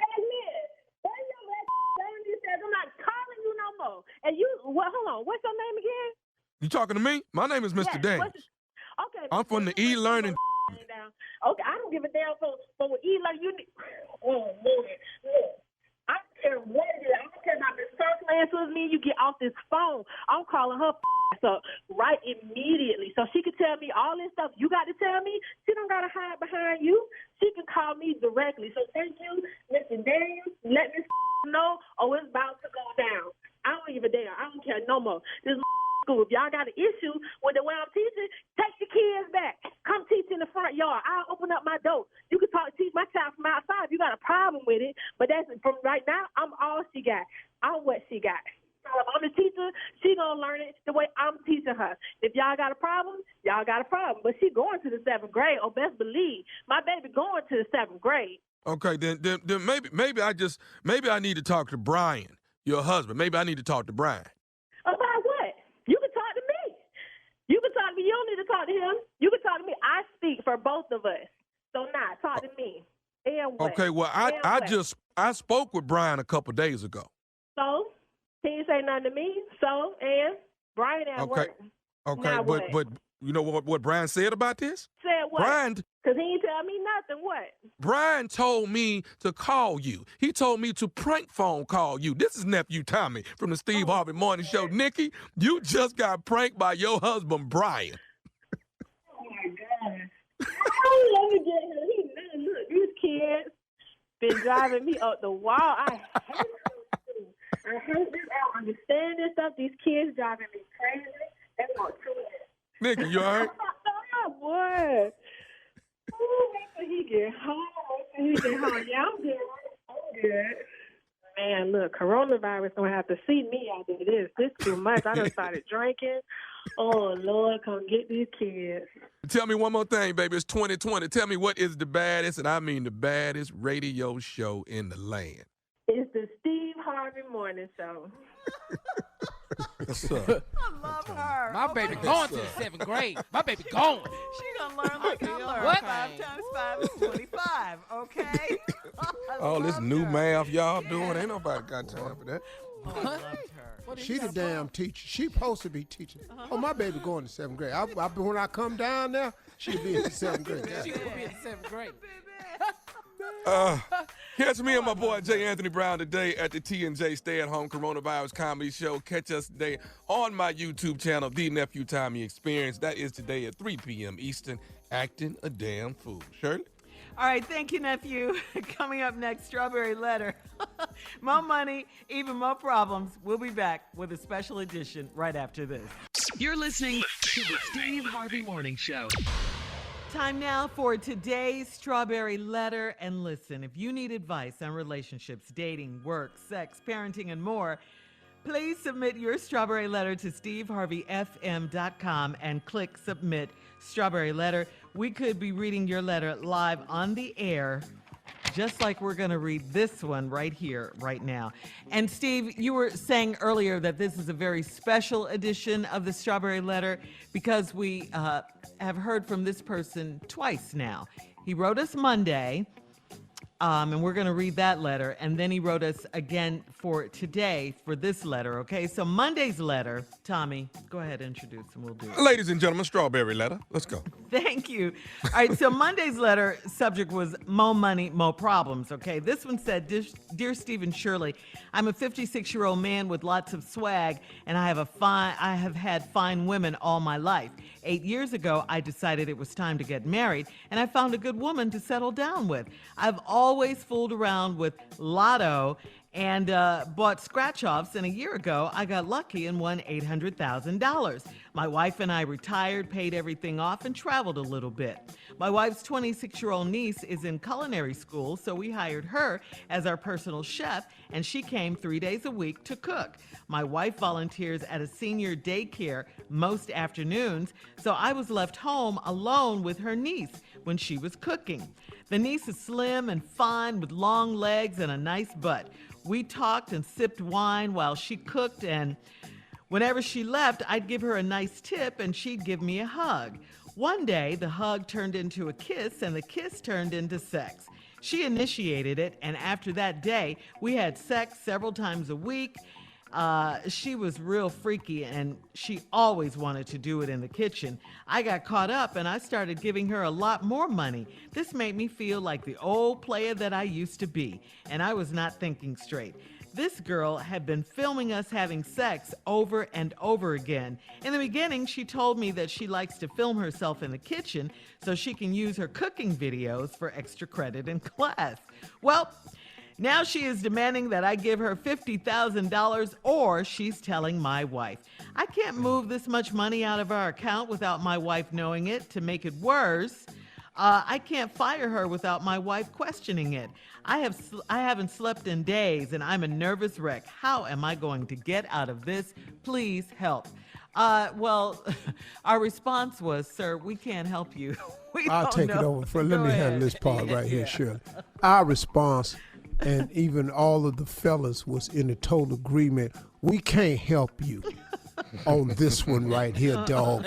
not calling you no more. And you, hold on. What's your name again? You talking to me? My name is Mr. Daniels. Okay. I'm from the e-learning. Okay, I don't give a damn for e-learning. Oh, Lord. Look, I don't care what it is. I don't care about this person answers me. You get off this phone. I'm calling her up right immediately. So she can tell me all this stuff you got to tell me. She don't got to hide behind you. She can call me directly. So thank you, Mr. Daniels. Let me know, it's about to go down. I don't give a damn. I don't care no more. This school. If y'all got an issue with the way I'm teaching, take the kids back. Come teach in the front yard. I'll open up my door. You can teach my child from outside if you got a problem with it. But that's from right now, I'm all she got. I'm what she got. So if I'm a teacher, she gonna learn it the way I'm teaching her. If y'all got a problem, y'all got a problem. But she going to the 7th grade. Oh, best believe my baby going to the 7th grade. Okay, then maybe I need to talk to Brian, your husband. Maybe I need to talk to Brian. About what? You can talk to me. You can talk to me. You don't need to talk to him. You can talk to me. I speak for both of us. So now, talk to me. And what? Okay, well I spoke with Brian a couple days ago. So he didn't say nothing to me. So and Brian at work. Okay, now but you know what Brian said about this? Said what? Brian, because he didn't tell me nothing. What? Brian told me to call you. He told me to prank phone call you. This is nephew Tommy from the Steve Harvey Morning Show. Nikki, you just got pranked by your husband Brian. Oh my gosh! Let me get him. Look, these kids been driving me up the wall. I hate this. I hate this. I don't understand this stuff. These kids driving me crazy. They want to it. Nikki, you all right? Oh, boy. Oh, wait till he get home. Yeah, I'm good. I'm good. Man, look, coronavirus gonna have to see me after this. This too much. I done started drinking. Oh, Lord, come get these kids. Tell me one more thing, baby. It's 2020. Tell me what is the baddest, and I mean the baddest radio show in the land. It's the Steve Harvey Morning Show. What's up? I love her. My baby going to the 7th grade. My baby going. She gonna learn like I learned. What? 5 times 5 is 25. Okay. All this new math y'all doing, ain't nobody got time for that. Oh, I loved her. She the damn teacher. She supposed to be teaching. Oh, my baby going to 7th grade. When I come down there, she'll be in the 7th grade. She gonna be in the 7th grade. Catch me and my boy J. Anthony Brown today at the T&J Stay-at-Home Coronavirus Comedy Show. Catch us today on my YouTube channel, The Nephew Tommy Experience. That is today at 3 p.m. Eastern, acting a damn fool. Shirley? All right, thank you, nephew. Coming up next, Strawberry Letter. More money, even more problems. We'll be back with a special edition right after this. You're listening to the Steve Harvey Morning Show. Time now for today's Strawberry Letter. And listen, if you need advice on relationships, dating, work, sex, parenting, and more, please submit your Strawberry Letter to steveharveyfm.com and click Submit Strawberry Letter. We could be reading your letter live on the air, just like we're going to read this one right here, right now. And Steve, you were saying earlier that this is a very special edition of the Strawberry Letter because we have heard from this person twice now. He wrote us Monday. And we're going to read that letter. And then he wrote us again for today for this letter, okay? So Monday's letter, Tommy, go ahead and introduce and we'll do it. Ladies and gentlemen, strawberry letter. Let's go. Thank you. All right, so Monday's letter subject was Mo Money, Mo Problems, okay? This one said, Dear Steve and Shirley, I'm a 56-year-old man with lots of swag, and I have had fine women all my life. 8 years ago, I decided it was time to get married, and I found a good woman to settle down with. I've always fooled around with lotto and bought scratch-offs, and a year ago, I got lucky and won $800,000. My wife and I retired, paid everything off, and traveled a little bit. My wife's 26-year-old niece is in culinary school, so we hired her as our personal chef, and she came 3 days a week to cook. My wife volunteers at a senior daycare most afternoons, so I was left home alone with her niece when she was cooking. The niece is slim and fine with long legs and a nice butt. We talked and sipped wine while she cooked, and whenever she left, I'd give her a nice tip and she'd give me a hug. One day, the hug turned into a kiss and the kiss turned into sex. She initiated it, and after that day, we had sex several times a week. She was real freaky and she always wanted to do it in the kitchen. I got caught up and I started giving her a lot more money. This made me feel like the old player that I used to be, and I was not thinking straight. This girl had been filming us having sex over and over again. In the beginning, she told me that she likes to film herself in the kitchen so she can use her cooking videos for extra credit in class. Well, now she is demanding that I give her $50,000, or she's telling my wife. I can't move this much money out of our account without my wife knowing it. To make it worse, I can't fire her without my wife questioning it. I haven't slept in days, and I'm a nervous wreck. How am I going to get out of this? Please help. Well, our response was, sir, we can't help you. I'll take it over. Let me handle this part right here, Shirley. Our response, and even all of the fellas was in a total agreement. We can't help you on this one right here, dog.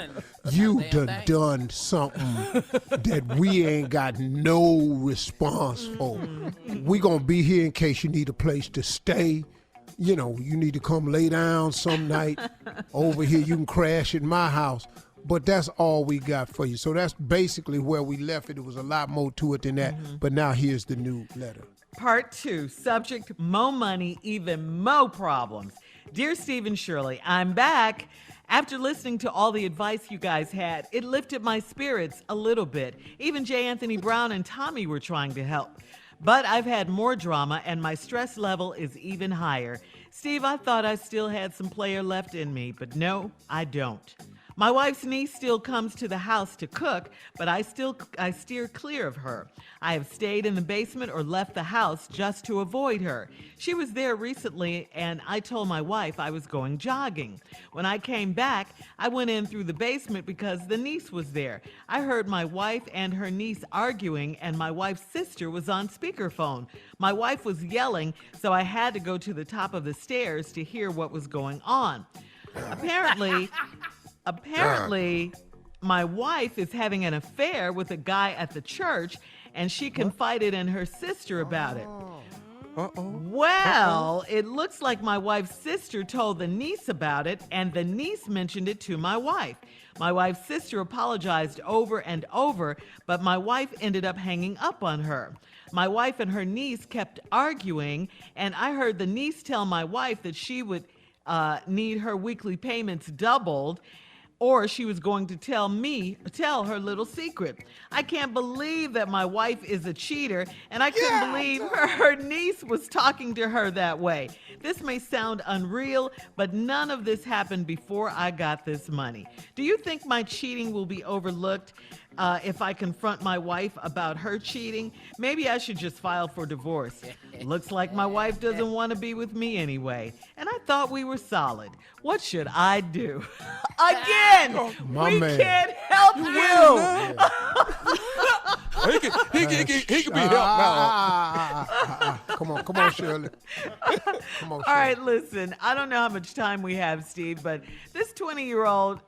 You done something that we ain't got no response for. We gonna be here in case you need a place to stay. You know, you need to come lay down some night. Over here, you can crash at my house. But that's all we got for you. So that's basically where we left it. It was a lot more to it than that. But now here's the new letter. Part 2, subject, mo money, even mo problems. Dear Steve and Shirley, I'm back. After listening to all the advice you guys had, it lifted my spirits a little bit. Even J. Anthony Brown and Tommy were trying to help. But I've had more drama and my stress level is even higher. Steve, I thought I still had some player left in me, but no, I don't. My wife's niece still comes to the house to cook, but I steer clear of her. I have stayed in the basement or left the house just to avoid her. She was there recently, and I told my wife I was going jogging. When I came back, I went in through the basement because the niece was there. I heard my wife and her niece arguing, and my wife's sister was on speakerphone. My wife was yelling, so I had to go to the top of the stairs to hear what was going on. Apparently, my wife is having an affair with a guy at the church, and she confided in her sister about it. Well, it looks like my wife's sister told the niece about it, and the niece mentioned it to my wife. My wife's sister apologized over and over, but my wife ended up hanging up on her. My wife and her niece kept arguing, and I heard the niece tell my wife that she would need her weekly payments doubled, or she was going to tell her little secret. I can't believe that my wife is a cheater, and I couldn't believe her niece was talking to her that way. This may sound unreal, but none of this happened before I got this money. Do you think my cheating will be overlooked if I confront my wife about her cheating? Maybe I should just file for divorce. Looks like my wife doesn't want to be with me anyway, and I thought we were solid. What should I do? Again, we can't help you. He can be helped now. Come on, Shirley. All right, listen, I don't know how much time we have, Steve, but this 20-year-old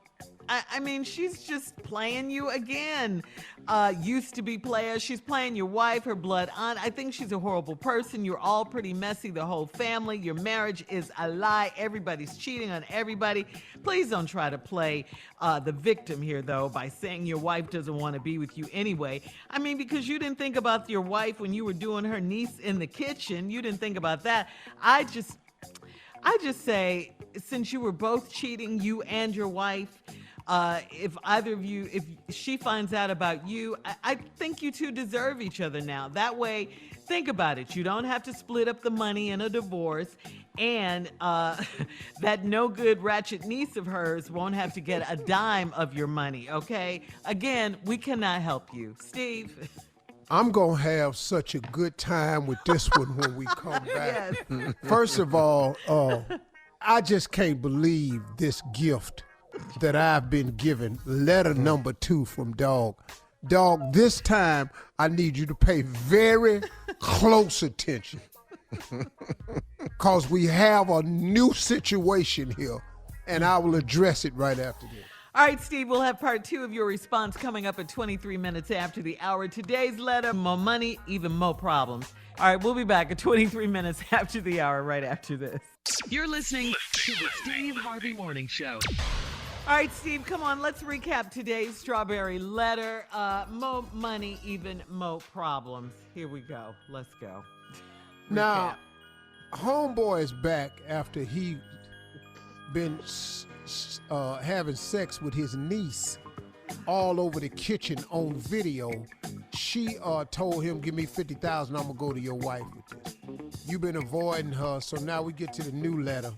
I mean, she's just playing you again. Used to be player. She's playing your wife, her blood aunt. I think she's a horrible person. You're all pretty messy, the whole family. Your marriage is a lie. Everybody's cheating on everybody. Please don't try to play the victim here, though, by saying your wife doesn't want to be with you anyway. I mean, because you didn't think about your wife when you were doing her niece in the kitchen. You didn't think about that. I just say, since you were both cheating, you and your wife, if either of you, if she finds out about you, I think you two deserve each other now. That way, think about it. You don't have to split up the money in a divorce, and that no good ratchet niece of hers won't have to get a dime of your money, okay? Again, we cannot help you. Steve? I'm going to have such a good time with this one when we come back. Yes. First of all, I just can't believe this gift that I've been given. Letter number 2 from Dog. Dog, this time I need you to pay very close attention. Because we have a new situation here, and I will address it right after this. All right, Steve, we'll have part 2 of your response coming up at 23 minutes after the hour. Today's letter, more money, even more problems. All right, we'll be back at 23 minutes after the hour, right after this. You're listening to the Steve Harvey Morning Show. All right, Steve, come on. Let's recap today's strawberry letter. More money, even more problems. Here we go. Let's go. Now, homeboy is back after he been having sex with his niece all over the kitchen on video. She told him, give me $50,000, I'm gonna go to your wife with this. You've been avoiding her, so now we get to the new letter.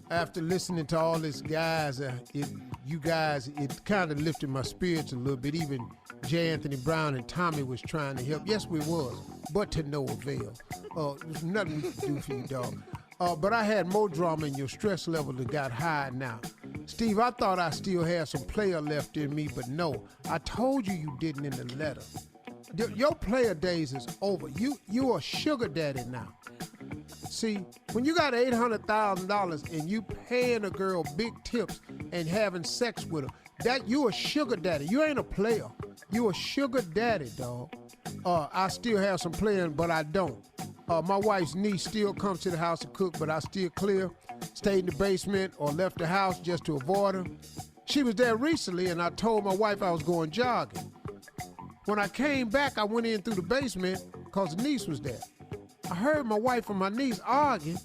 After listening to all this guys, it kind of lifted my spirits a little bit. Even J. Anthony Brown and Tommy was trying to help. Yes, we was, but to no avail. There's nothing we can do for you, dog. But I had more drama and your stress level that got high now. Steve, I thought I still had some player left in me, but no. I told you didn't in the letter. Your player days is over. You a sugar daddy now. See, when you got $800,000 and you paying a girl big tips and having sex with her, that you a sugar daddy. You ain't a player. You a sugar daddy, dog. I still have some playing, but I don't. My wife's niece still comes to the house to cook, but I still clear, stayed in the basement or left the house just to avoid her. She was there recently, and I told my wife I was going jogging. When I came back, I went in through the basement because the niece was there. I heard my wife and my niece arguing,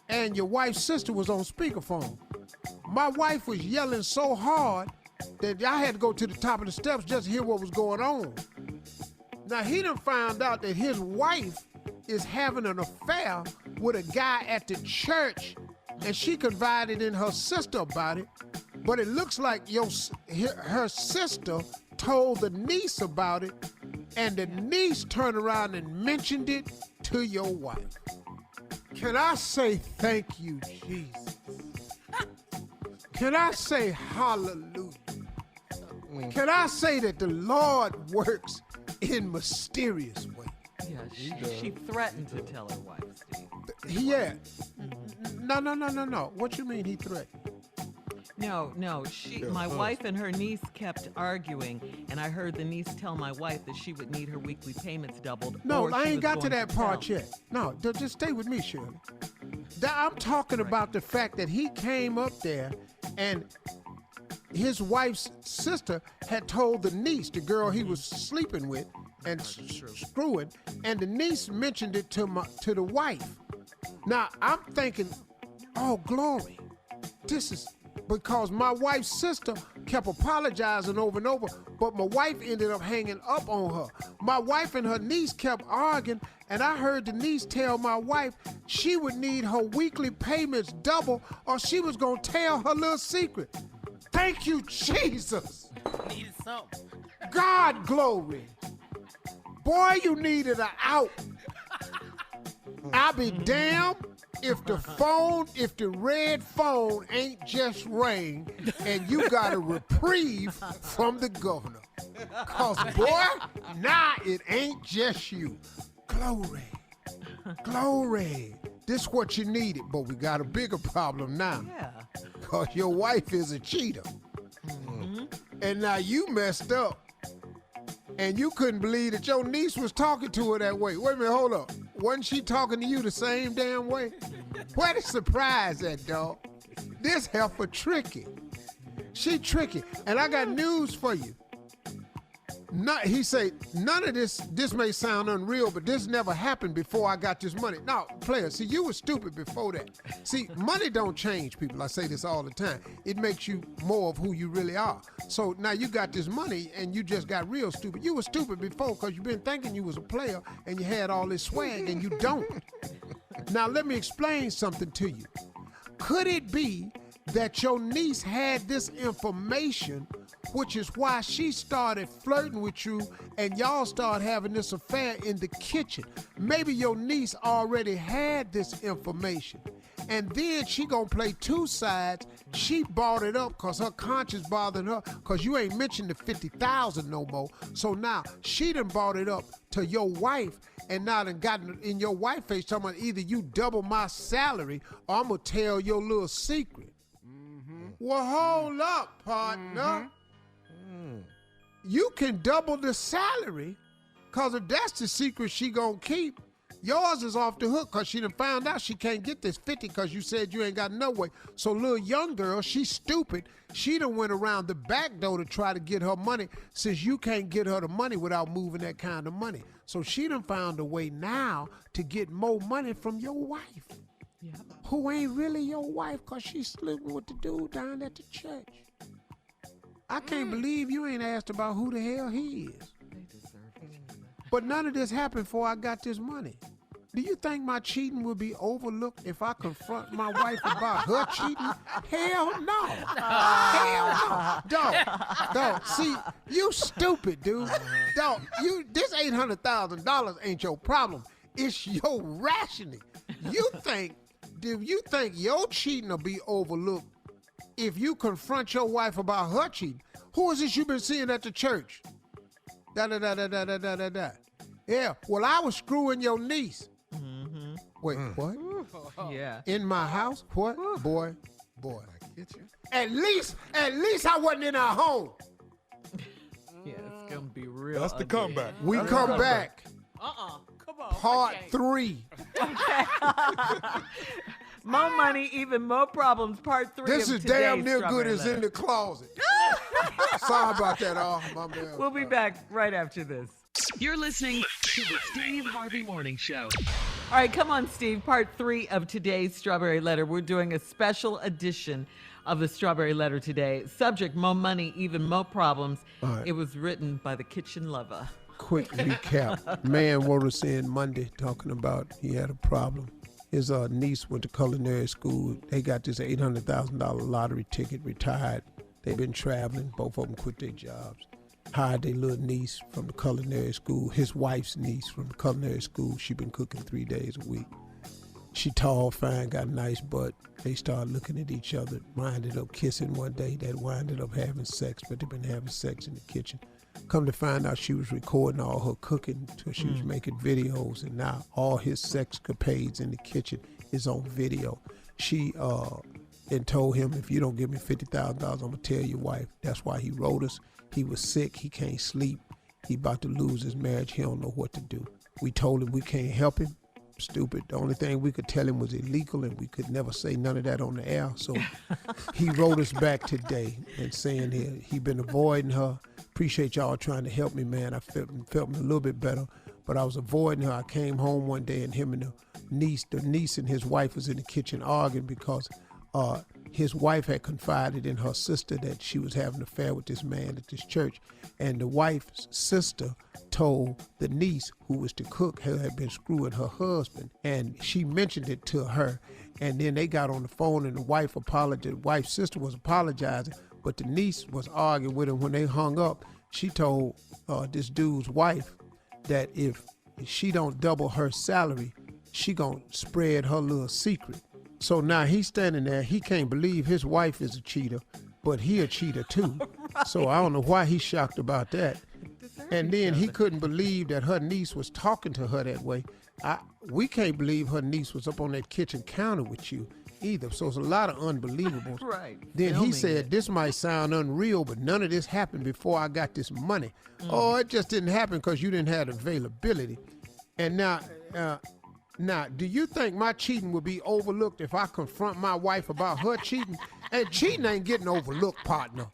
and your wife's sister was on speakerphone. My wife was yelling so hard that I had to go to the top of the steps just to hear what was going on. Now, he done found out that his wife is having an affair with a guy at the church, and she confided in her sister about it, but it looks like her sister told the niece about it, and the niece turned around and mentioned it to your wife. Can I say thank you, Jesus? Can I say hallelujah? Can I say that the Lord works in mysterious ways? Yeah, she threatened to tell her wife, Steve. Yeah. No. What you mean he threatened? No. My wife and her niece kept arguing, and I heard the niece tell my wife that she would need her weekly payments doubled. No, I ain't got to that part yet. No, just stay with me, Shirley. I'm talking about the fact that he came up there and his wife's sister had told the niece, the girl he was sleeping with and screwing, and the niece mentioned it to the wife. Now, I'm thinking, oh, glory. This is because my wife's sister kept apologizing over and over, but my wife ended up hanging up on her. My wife and her niece kept arguing, and I heard the niece tell my wife she would need her weekly payments double or she was going to tell her little secret. Thank you, Jesus. Needed something. God, glory. Boy, you needed an out. I'll be damned if the red phone ain't just rang and you got a reprieve from the governor. Cause boy, nah, it ain't just you. Glory. This what you needed, but we got a bigger problem now. Yeah. Cause your wife is a cheater. And now you messed up. And you couldn't believe that your niece was talking to her that way. Wait a minute, hold up. Wasn't she talking to you the same damn way? Where the surprise at, dog? This heifer tricky. She tricky. And I got news for you. He say, none of this may sound unreal, but this never happened before I got this money. No, player, see, you were stupid before that. See, money don't change people. I say this all the time. It makes you more of who you really are. So now you got this money and you just got real stupid. You were stupid before because you've been thinking you was a player and you had all this swag and you don't. Now let me explain something to you. Could it be that your niece had this information, which is why she started flirting with you and y'all started having this affair in the kitchen? Maybe your niece already had this information and then she gonna play two sides. She bought it up because her conscience bothering her because you ain't mentioned the $50,000 no more. So now she done bought it up to your wife and now done gotten in your wife face talking about either you double my salary or I'm gonna tell your little secret. Well, hold up, partner. You can double the salary, because if that's the secret she gonna keep, yours is off the hook because she done found out she can't get this 50 because you said you ain't got no way. So little young girl, she's stupid. She done went around the back door to try to get her money since you can't get her the money without moving that kind of money. So she done found a way now to get more money from your wife. Yep. Who ain't really your wife because she's sleeping with the dude down at the church. I can't believe you ain't asked about who the hell he is. They deserve it. But none of this happened before I got this money. Do you think my cheating would be overlooked if I confront my wife about her cheating? Hell no. Hell no. Dog, see, you stupid, dude. Dog, this $800,000 ain't your problem. It's your rationing. Do you think your cheating will be overlooked if you confront your wife about her cheating? Who is this you been seeing at the church? Da. Yeah, well, I was screwing your niece. Mm-hmm. Wait, what? Yeah. In my house? What? Boy. At least I wasn't in our home. Yeah, it's gonna be real. That's the ugly. comeback. We come back. Come on. Part 3. More money, even more problems. Part 3. This of is damn today's near Strawberry good as Letter. in the closet. Sorry about that, my bad. We'll be back right after this. You're listening to the Steve Harvey Morning Show. All right, come on, Steve. Part 3 of today's Strawberry Letter. We're doing a special edition of the Strawberry Letter today. Subject, more money, even more problems. Right. It was written by the kitchen lover. Quick recap. Man wrote us in Monday talking about he had a problem. His niece went to culinary school. They got this $800,000 lottery ticket, retired. They've been traveling. Both of them quit their jobs. Hired their little niece from the culinary school, his wife's niece from the culinary school. She been cooking 3 days a week. She tall, fine, got a nice butt. They started looking at each other, winded up kissing one day. That winded up having sex, but they've been having sex in the kitchen. Come to find out she was recording all her cooking till she was making videos, and now all his sexcapades in the kitchen is on video. She and told him, if you don't give me $50,000, I'm gonna tell your wife. That's why he wrote us. He was sick, he can't sleep, he about to lose his marriage, he don't know what to do. We told him we can't help him. Stupid. The only thing we could tell him was illegal, and we could never say none of that on the air. So he wrote us back today and saying he been avoiding her. Appreciate y'all trying to help me, man. I felt me a little bit better, but I was avoiding her. I came home one day and him and the niece and his wife was in the kitchen arguing because his wife had confided in her sister that she was having an affair with this man at this church. And the wife's sister told the niece, who was the cook, who had been screwing her husband. And she mentioned it to her. And then they got on the phone and the wife apologized. The wife's sister was apologizing, but the niece was arguing with him. When they hung up, she told this dude's wife that if she don't double her salary, she gonna spread her little secret. So now he's standing there. He can't believe his wife is a cheater, but he a cheater too. Right. So I don't know why he's shocked about that. And then he couldn't believe that her niece was talking to her that way. We can't believe her niece was up on that kitchen counter with you. either. So it's a lot of unbelievables. Right. Then he Filming said, it. this might sound unreal, but none of this happened before I got this money. Oh, it just didn't happen because you didn't have availability. And now, do you think my cheating would be overlooked if I confront my wife about her cheating? And cheating ain't getting overlooked, partner.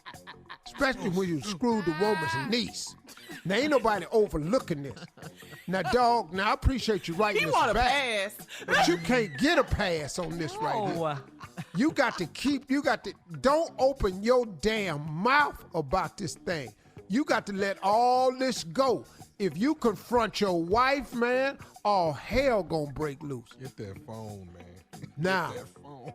Especially when you screwed the woman's niece. Now, ain't nobody overlooking this. Now, dog, I appreciate you writing He this want a back. pass. But you can't get a pass on this right here. You got to don't open your damn mouth about this thing. You got to let all this go. If you confront your wife, man, all hell gonna break loose. Get that phone, man. Now, Get that phone.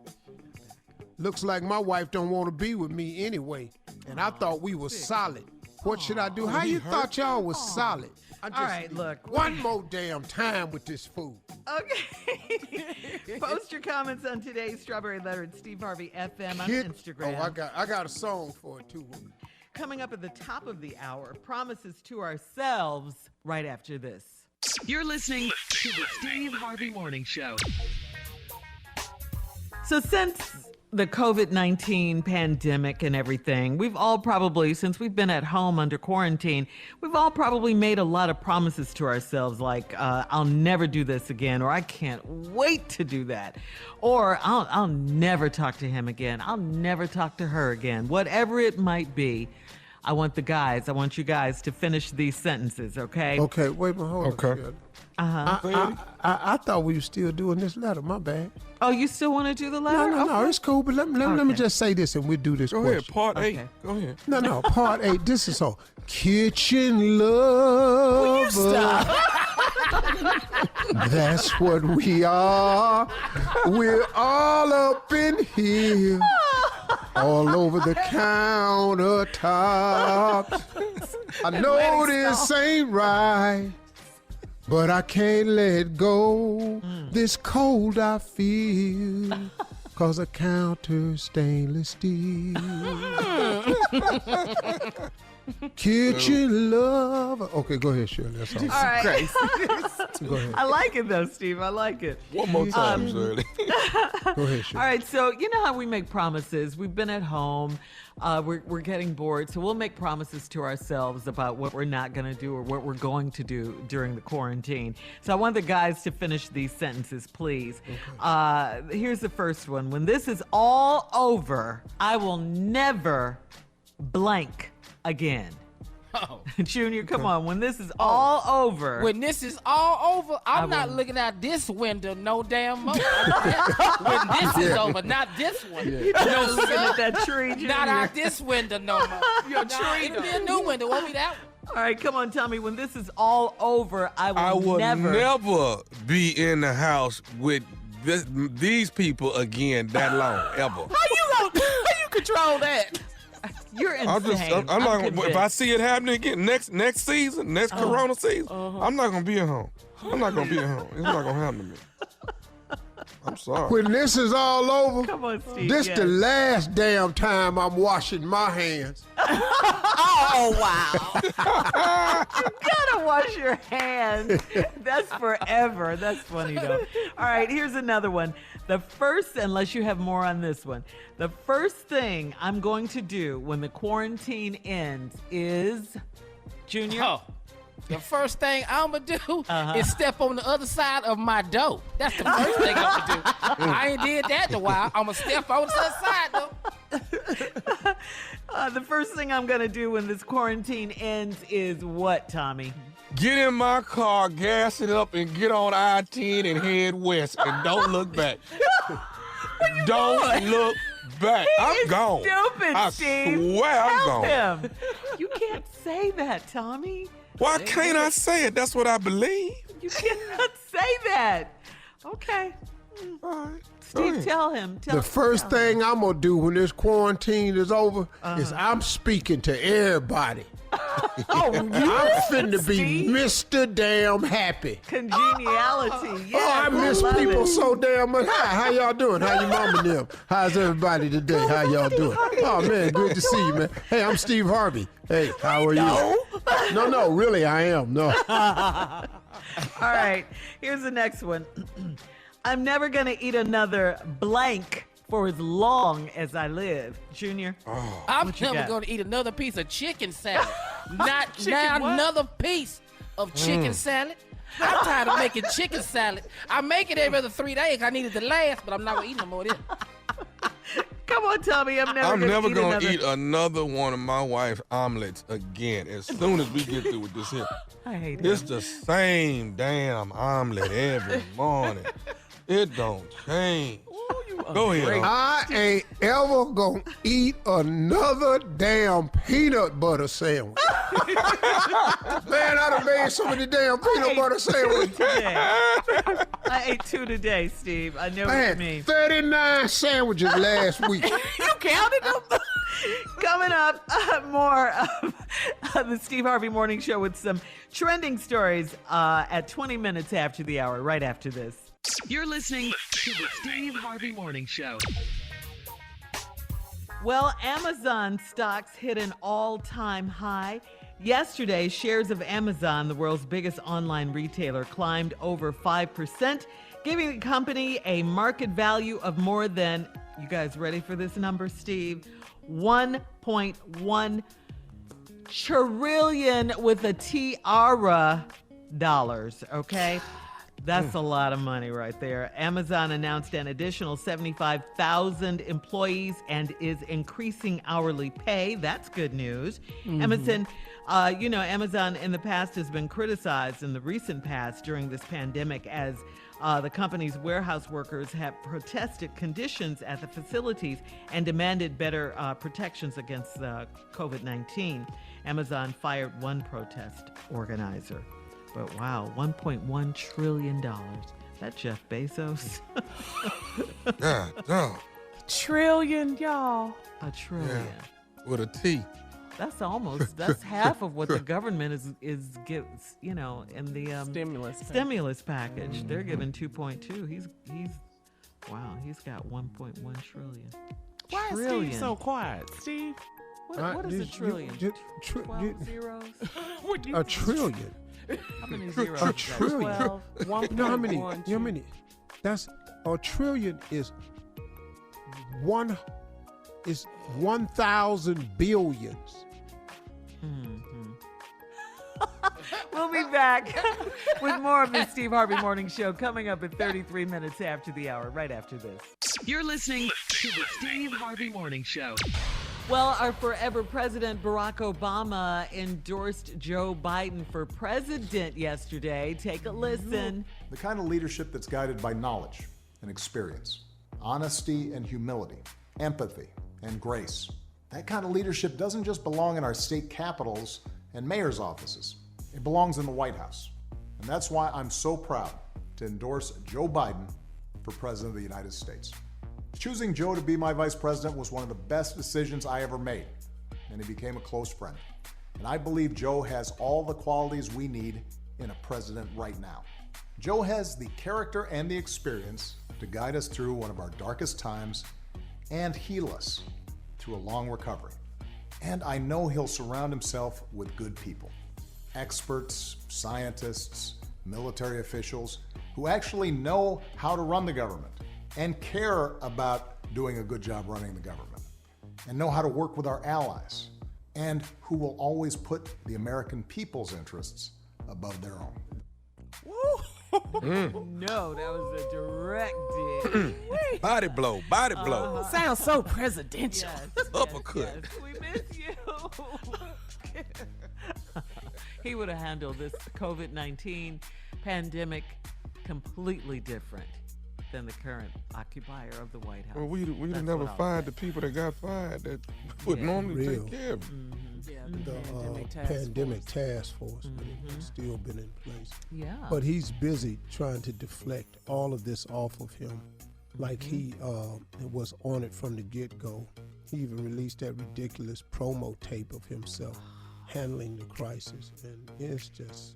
looks like my wife don't want to be with me anyway. And I thought we was solid. What should I do? How you thought y'all was solid? I just All right, look. One more damn time with this food. Okay. Post your comments on today's Strawberry Letter at Steve Harvey FM on Kid- Instagram. Oh, I got a song for it too. Coming up at the top of the hour, promises to ourselves right after this. You're listening to the Steve Harvey Morning Show. So since the COVID-19 pandemic and everything, we've all probably, since we've been at home under quarantine, we've all probably made a lot of promises to ourselves like, I'll never do this again, or I can't wait to do that, or I'll never talk to him again. I'll never talk to her again. Whatever it might be, I want you guys to finish these sentences, okay? Okay, wait a minute, hold on. Okay. Uh-huh. I thought we were still doing this letter. My bad. Oh, you still want to do the letter? No, it's cool. But let me just say this, and we'll do this. Go question. ahead, part 8. Okay. Go ahead. No, part 8. This is all kitchen love. Will you stop? That's what we are. We're all up in here, all over the countertop. I know this ain't right, but I can't let go. This cold I feel, 'cause a counter stainless steel. Kitchen love. Okay, go ahead, Shirley. That's all. All right. Go ahead. I like it though, Steve. I like it. One more time, Shirley. Go ahead, Shirley. All right, so you know how we make promises. We've been at home. We're getting bored, so we'll make promises to ourselves about what we're not going to do or what we're going to do during the quarantine. So I want the guys to finish these sentences, please. Okay. Here's the first one. When this is all over, I will never blank again. Oh. Junior, come on. When this is all over. When this is all over, I'm not looking out this window no damn more. When this is over, not this one. You're not looking at that tree, Junior. Not out this window no more. Your Nah, it'll be a new window. Won't be that one. All right, come on, tell me. When this is all over, I will never be in the house with these people again that long, ever. How you control that? You're insane. I'm not gonna, if convinced. I see it happening again next season, next Corona season, I'm not gonna be at home. I'm not gonna be at home. It's not gonna happen to me. I'm sorry. When this is all over, Come on, Steve. this yes. the last damn time I'm washing my hands. Oh, wow. Gotta wash your hands. That's forever. That's funny though. All right, here's another one. The first, unless you have more on this one, the first thing I'm going to do when the quarantine ends is, Junior. Oh, the first thing I'm going to do is step on the other side of my door. That's the first thing I'm going to do. I ain't did that in a while. I'm going to step on the other side, though. The first thing I'm going to do when this quarantine ends is what, Tommy? Get in my car, gas it up, and get on I-10 and head west, and don't look back. Don't look back. I'm gone. Stupid, I Steve. swear I'm Help gone. him. You can't say that, Tommy. Why can't I say it? That's what I believe. You cannot say that. Okay. All right. Steve, tell him. The first thing I'm going to do when this quarantine is over is I'm speaking to everybody. Oh, I'm finna be Steve? Mr. Damn Happy. Congeniality. Yeah, Oh, I miss love people it. so damn much. Hi, how y'all doing? How your mama and them? How's everybody today? How y'all doing? Oh, man, good to see you, man. Hey, I'm Steve Harvey. Hey, how are you? No, really, I am. No. All right, here's the next one. I'm never going to eat another blank for as long as I live. Junior, I'm what you never got? going to eat another piece of chicken salad. Not Chicken now what? another piece of chicken salad. I'm tired of making chicken salad. I make it every other 3 days. I need it to last, but I'm not going to eat no more of this. Come on, Tommy. I'm I'm never going gonna to eat another one of my wife's omelets again. As soon as we get through with this here, I hate it's it. the same damn omelet every morning. It don't change. Go ahead. I ain't ever gonna eat another damn peanut butter sandwich. Man, I done made so many damn peanut butter sandwiches. I ate 2 today, Steve. I know I what you had mean. 39 sandwiches last week. You counted them? Coming up, more of the Steve Harvey Morning Show with some trending stories at 20 minutes after the hour, right after this. You're listening to the Steve Harvey Morning Show. Well, Amazon stocks hit an all-time high. Yesterday, shares of Amazon, the world's biggest online retailer, climbed over 5%, giving the company a market value of more than, you guys ready for this number, Steve? 1.1 trillion with a tiara dollars, okay? That's a lot of money right there. Amazon announced an additional 75,000 employees and is increasing hourly pay. That's good news. Amazon in the past has been criticized in the recent past during this pandemic as the company's warehouse workers have protested conditions at the facilities and demanded better protections against COVID-19. Amazon fired one protest organizer. But wow, $1.1 trillion. That Jeff Bezos. God, no. Trillion, y'all. A trillion. Yeah. With a T. That's half of what the government is gives, in the stimulus package. They're giving 2.2. He's got 1.1 trillion. Why is Steve so quiet? Steve, what is a trillion? 12 zeros? A trillion. How many zeros? A trillion. 12, You know how many? That's a trillion is 1,000 billions. We'll be back with more of the Steve Harvey Morning Show coming up at 33 minutes after the hour, right after this. You're listening to the Steve Harvey Morning Show. Well, our forever president, Barack Obama, endorsed Joe Biden for president yesterday. Take a listen. The kind of leadership that's guided by knowledge and experience, honesty and humility, empathy and grace. That kind of leadership doesn't just belong in our state capitals and mayor's offices. It belongs in the White House. And that's why I'm so proud to endorse Joe Biden for President of the United States. Choosing Joe to be my vice president was one of the best decisions I ever made, and he became a close friend. And I believe Joe has all the qualities we need in a president right now. Joe has the character and the experience to guide us through one of our darkest times and heal us through a long recovery. And I know he'll surround himself with good people, experts, scientists, military officials who actually know how to run the government and care about doing a good job running the government, and know how to work with our allies, and who will always put the American people's interests above their own. No, that was a direct dig. Body blow. Sounds so presidential. Uppercut. Yes, we miss you. He would have handled this COVID-19 pandemic completely different than the current occupier of the White House. Well, we'd have That's never what I'll fired the people that got fired that would normally Real. take care of it. The pandemic task force, but it's still been in place. Yeah. But he's busy trying to deflect all of this off of him, like he was on it from the get-go. He even released that ridiculous promo tape of himself handling the crisis, and it's just...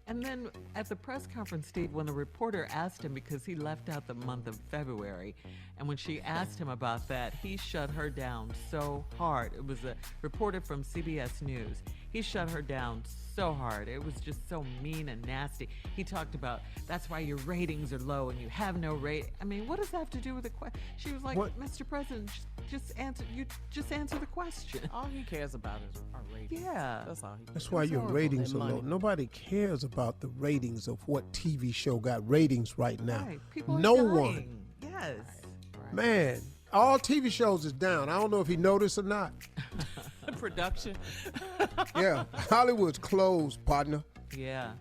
And then at the press conference, Steve, when the reporter asked him, because he left out the month of February, and when she asked him about that, he shut her down so hard. It was a reporter from CBS News. He shut her down so hard. It was just so mean and nasty. He talked about that's why your ratings are low and you have no rate. I mean, what does that have to do with the question? She was like, What? Mr. President, just answer the question. All he cares about is our ratings. Yeah. That's all he cares. That's why It's your horrible. ratings are And low. money. Nobody cares about the ratings of what TV show got ratings right now. Right. People are No dying. one. Yes. Man, all TV shows is down. I don't know if he noticed or not. Production. Yeah, Hollywood's closed, partner. Yeah.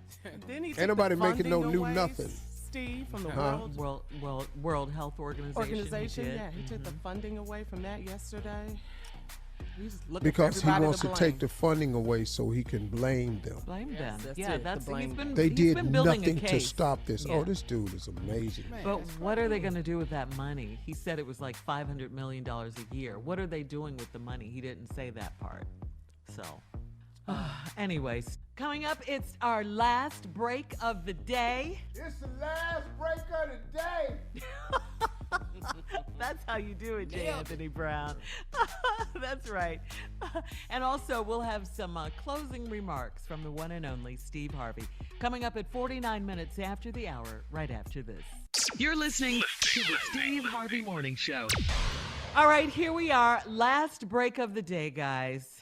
Then he took Ain't nobody the making no funding new away, nothing. Steve, from the Huh? World Health Organization. He did. Yeah, he took the funding away from that yesterday. He's looking Because for he everybody wants to blame. take the funding away so he can blame them. Blame them. that's Yeah, it, that's the blame he's been. game. They he's did been building nothing a to case. stop this. Yeah. Oh, this dude is amazing. But what are they going to do with that money? He said it was like $500 million a year. What are they doing with the money? He didn't say that part. So, anyways, coming up, it's our last break of the day. It's the last break of the day. That's how you do it, J. Anthony Brown. That's right. And also, we'll have some closing remarks from the one and only Steve Harvey coming up at 49 minutes after the hour, right after this. You're listening to the Steve Harvey Morning Show. All right, here we are. Last break of the day, guys.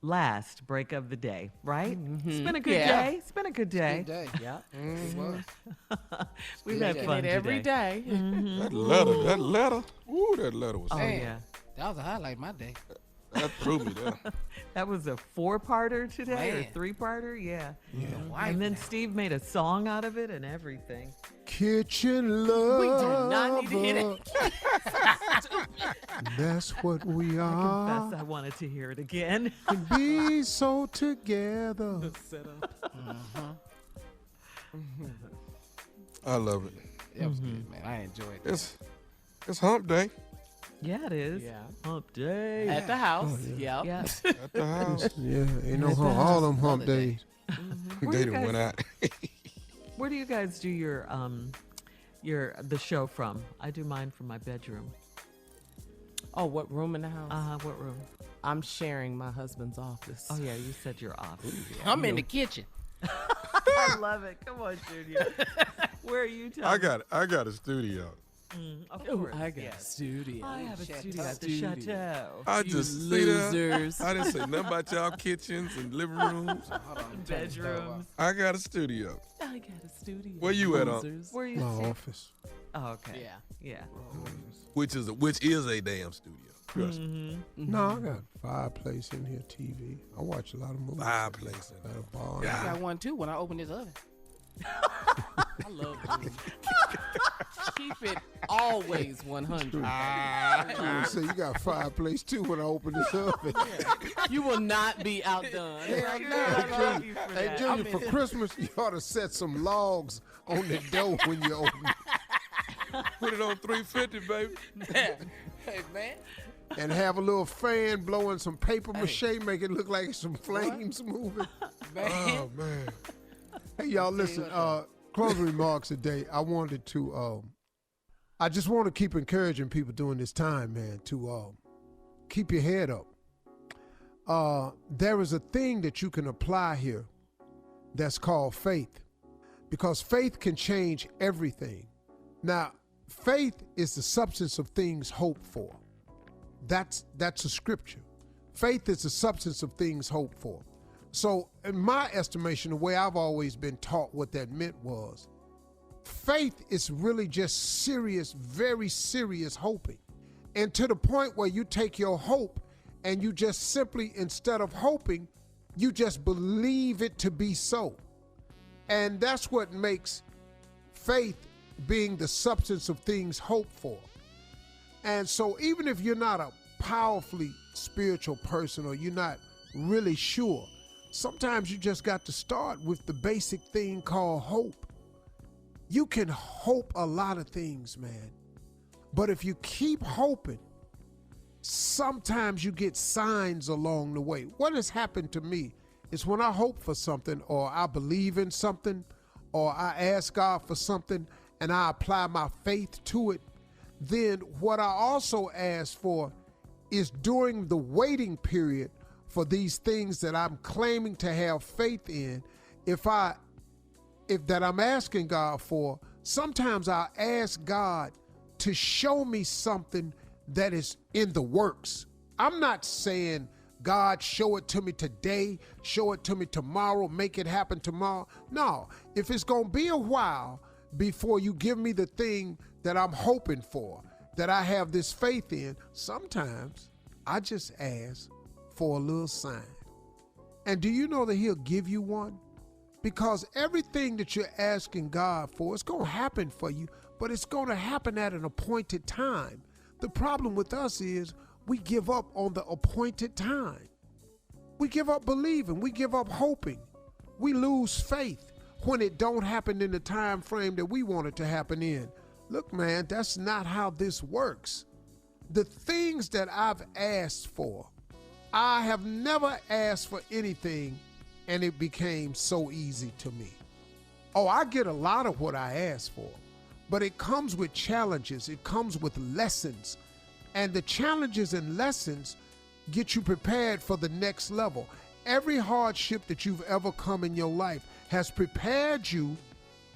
Last break of the day, right? It's been a good day. It's been a good day. Good day. Yeah. It was. We've had Making fun it every today. day. That letter. Ooh, that letter was. Oh, Man, yeah. That was a highlight of my day. That threw me there. That was a 4-parter today Man. or 3-parter? Yeah. Wife And then now. Steve made a song out of it and everything. Kitchen love. We do not need to hear that. That's what we are. Confess I wanted to hear it again. Can be so together. I love it. That was good, man. I enjoyed it. It's hump day Yeah, it is. Yeah. Hump day. At the house. Yep. Yeah. at the house. Yeah, ain't no hump. All them hump days. Where They you done guys- went out. Where do you guys do the show from? I do mine from my bedroom. Oh, what room in the house? What room? I'm sharing my husband's office. Oh yeah, you said your office. I'm in the kitchen. I love it. Come on, Junior. Where are you, Tom? I got a studio. Of Ooh, course. I got yes. a studio. I have a studio at the Studio. chateau. I You just losers. I didn't say nothing about y'all kitchens and living rooms. Hold on, turn this stove Bedrooms. I got a studio. I got a studio. Where you at, losers. Where are you? My sit- office. Oh, okay. Yeah. Yeah. Which is a damn studio. Trust me. No, I got fireplace in here, TV. I watch a lot of movies. Fireplace. Got a bar. I got one too when I open this oven. I love you. Keep it always 100. So you got fireplace too when I open this oven. You will not be outdone. Hell no. I love you for Hey, that. Junior, for Christmas, you ought to set some logs on the door when you open it. Put it on 350, baby. Hey, man. And have a little fan blowing some paper mache, make it look like some flames moving. Oh man. Hey, y'all, listen, closing remarks today. I wanted to, I just want to keep encouraging people during this time, man, to keep your head up. There is a thing that you can apply here that's called faith, because faith can change everything. Now, faith is the substance of things hoped for. That's a scripture. Faith is the substance of things hoped for. So in my estimation, the way I've always been taught what that meant was, faith is really just serious, very serious hoping. And to the point where you take your hope and you just simply, instead of hoping, you just believe it to be so. And that's what makes faith being the substance of things hoped for. And so even if you're not a powerfully spiritual person or you're not really sure, sometimes you just got to start with the basic thing called hope. You can hope a lot of things, man. But if you keep hoping, sometimes you get signs along the way. What has happened to me is when I hope for something or I believe in something or I ask God for something and I apply my faith to it, then what I also ask for is during the waiting period for these things that I'm claiming to have faith in, if that I'm asking God for, sometimes I'll ask God to show me something that is in the works. I'm not saying, God, show it to me today, show it to me tomorrow, make it happen tomorrow. No, if it's going to be a while before you give me the thing that I'm hoping for, that I have this faith in, sometimes I just ask for a little sign. And do you know that he'll give you one? Because everything that you're asking God for, it's going to happen for you, but it's going to happen at an appointed time. The problem with us is we give up on the appointed time. We give up believing. We give up hoping. We lose faith when it don't happen in the time frame that we want it to happen in. Look, man, that's not how this works. The things that I've asked for, I have never asked for anything and it became so easy to me. Oh, I get a lot of what I ask for, but it comes with challenges. It comes with lessons. And the challenges and lessons get you prepared for the next level. Every hardship that you've ever come in your life has prepared you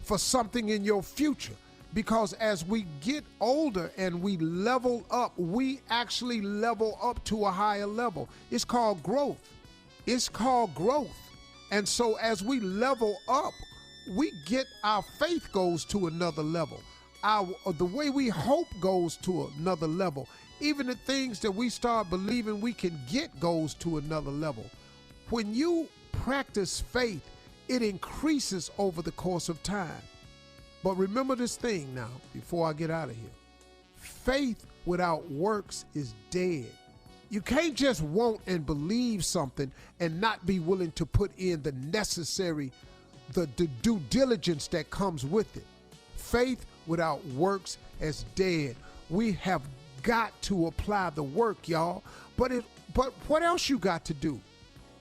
for something in your future. Because as we get older and we level up, we actually level up to a higher level. It's called growth. It's called growth. And so as we level up, our faith goes to another level. The way we hope goes to another level. Even the things that we start believing we can get goes to another level. When you practice faith, it increases over the course of time. But remember this thing now, before I get out of here. Faith without works is dead. You can't just want and believe something and not be willing to put in the necessary, the due diligence that comes with it. Faith without works is dead. We have got to apply the work, y'all. But what else you got to do?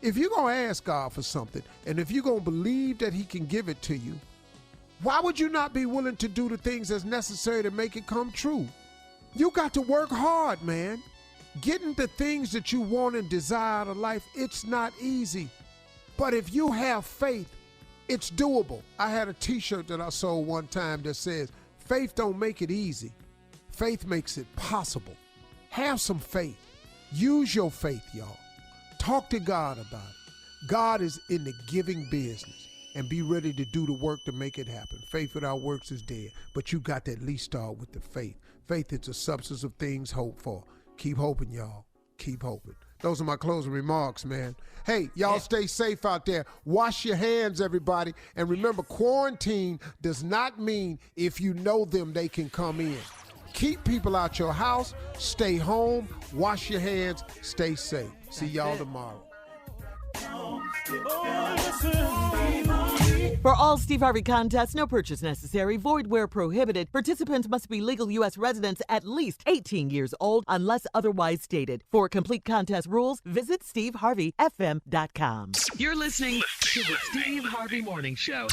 If you're going to ask God for something, and if you're going to believe that he can give it to you, why would you not be willing to do the things that's necessary to make it come true? You got to work hard, man. Getting the things that you want and desire out of life, it's not easy. But if you have faith, it's doable. I had a t-shirt that I sold one time that says, faith don't make it easy. Faith makes it possible. Have some faith. Use your faith, y'all. Talk to God about it. God is in the giving business, and be ready to do the work to make it happen. Faith without works is dead, but you got to at least start with the faith. Faith is the substance of things hoped for. Keep hoping, y'all. Keep hoping. Those are my closing remarks, man. Hey, y'all stay safe out there. Wash your hands, everybody. And remember, quarantine does not mean if you know them, they can come in. Keep people out your house. Stay home. Wash your hands. Stay safe. See y'all tomorrow. For all Steve Harvey contests, no purchase necessary, void where prohibited. Participants must be legal U.S. residents at least 18 years old unless otherwise stated. For complete contest rules, visit SteveHarveyFM.com. You're listening to the Steve Harvey Morning Show.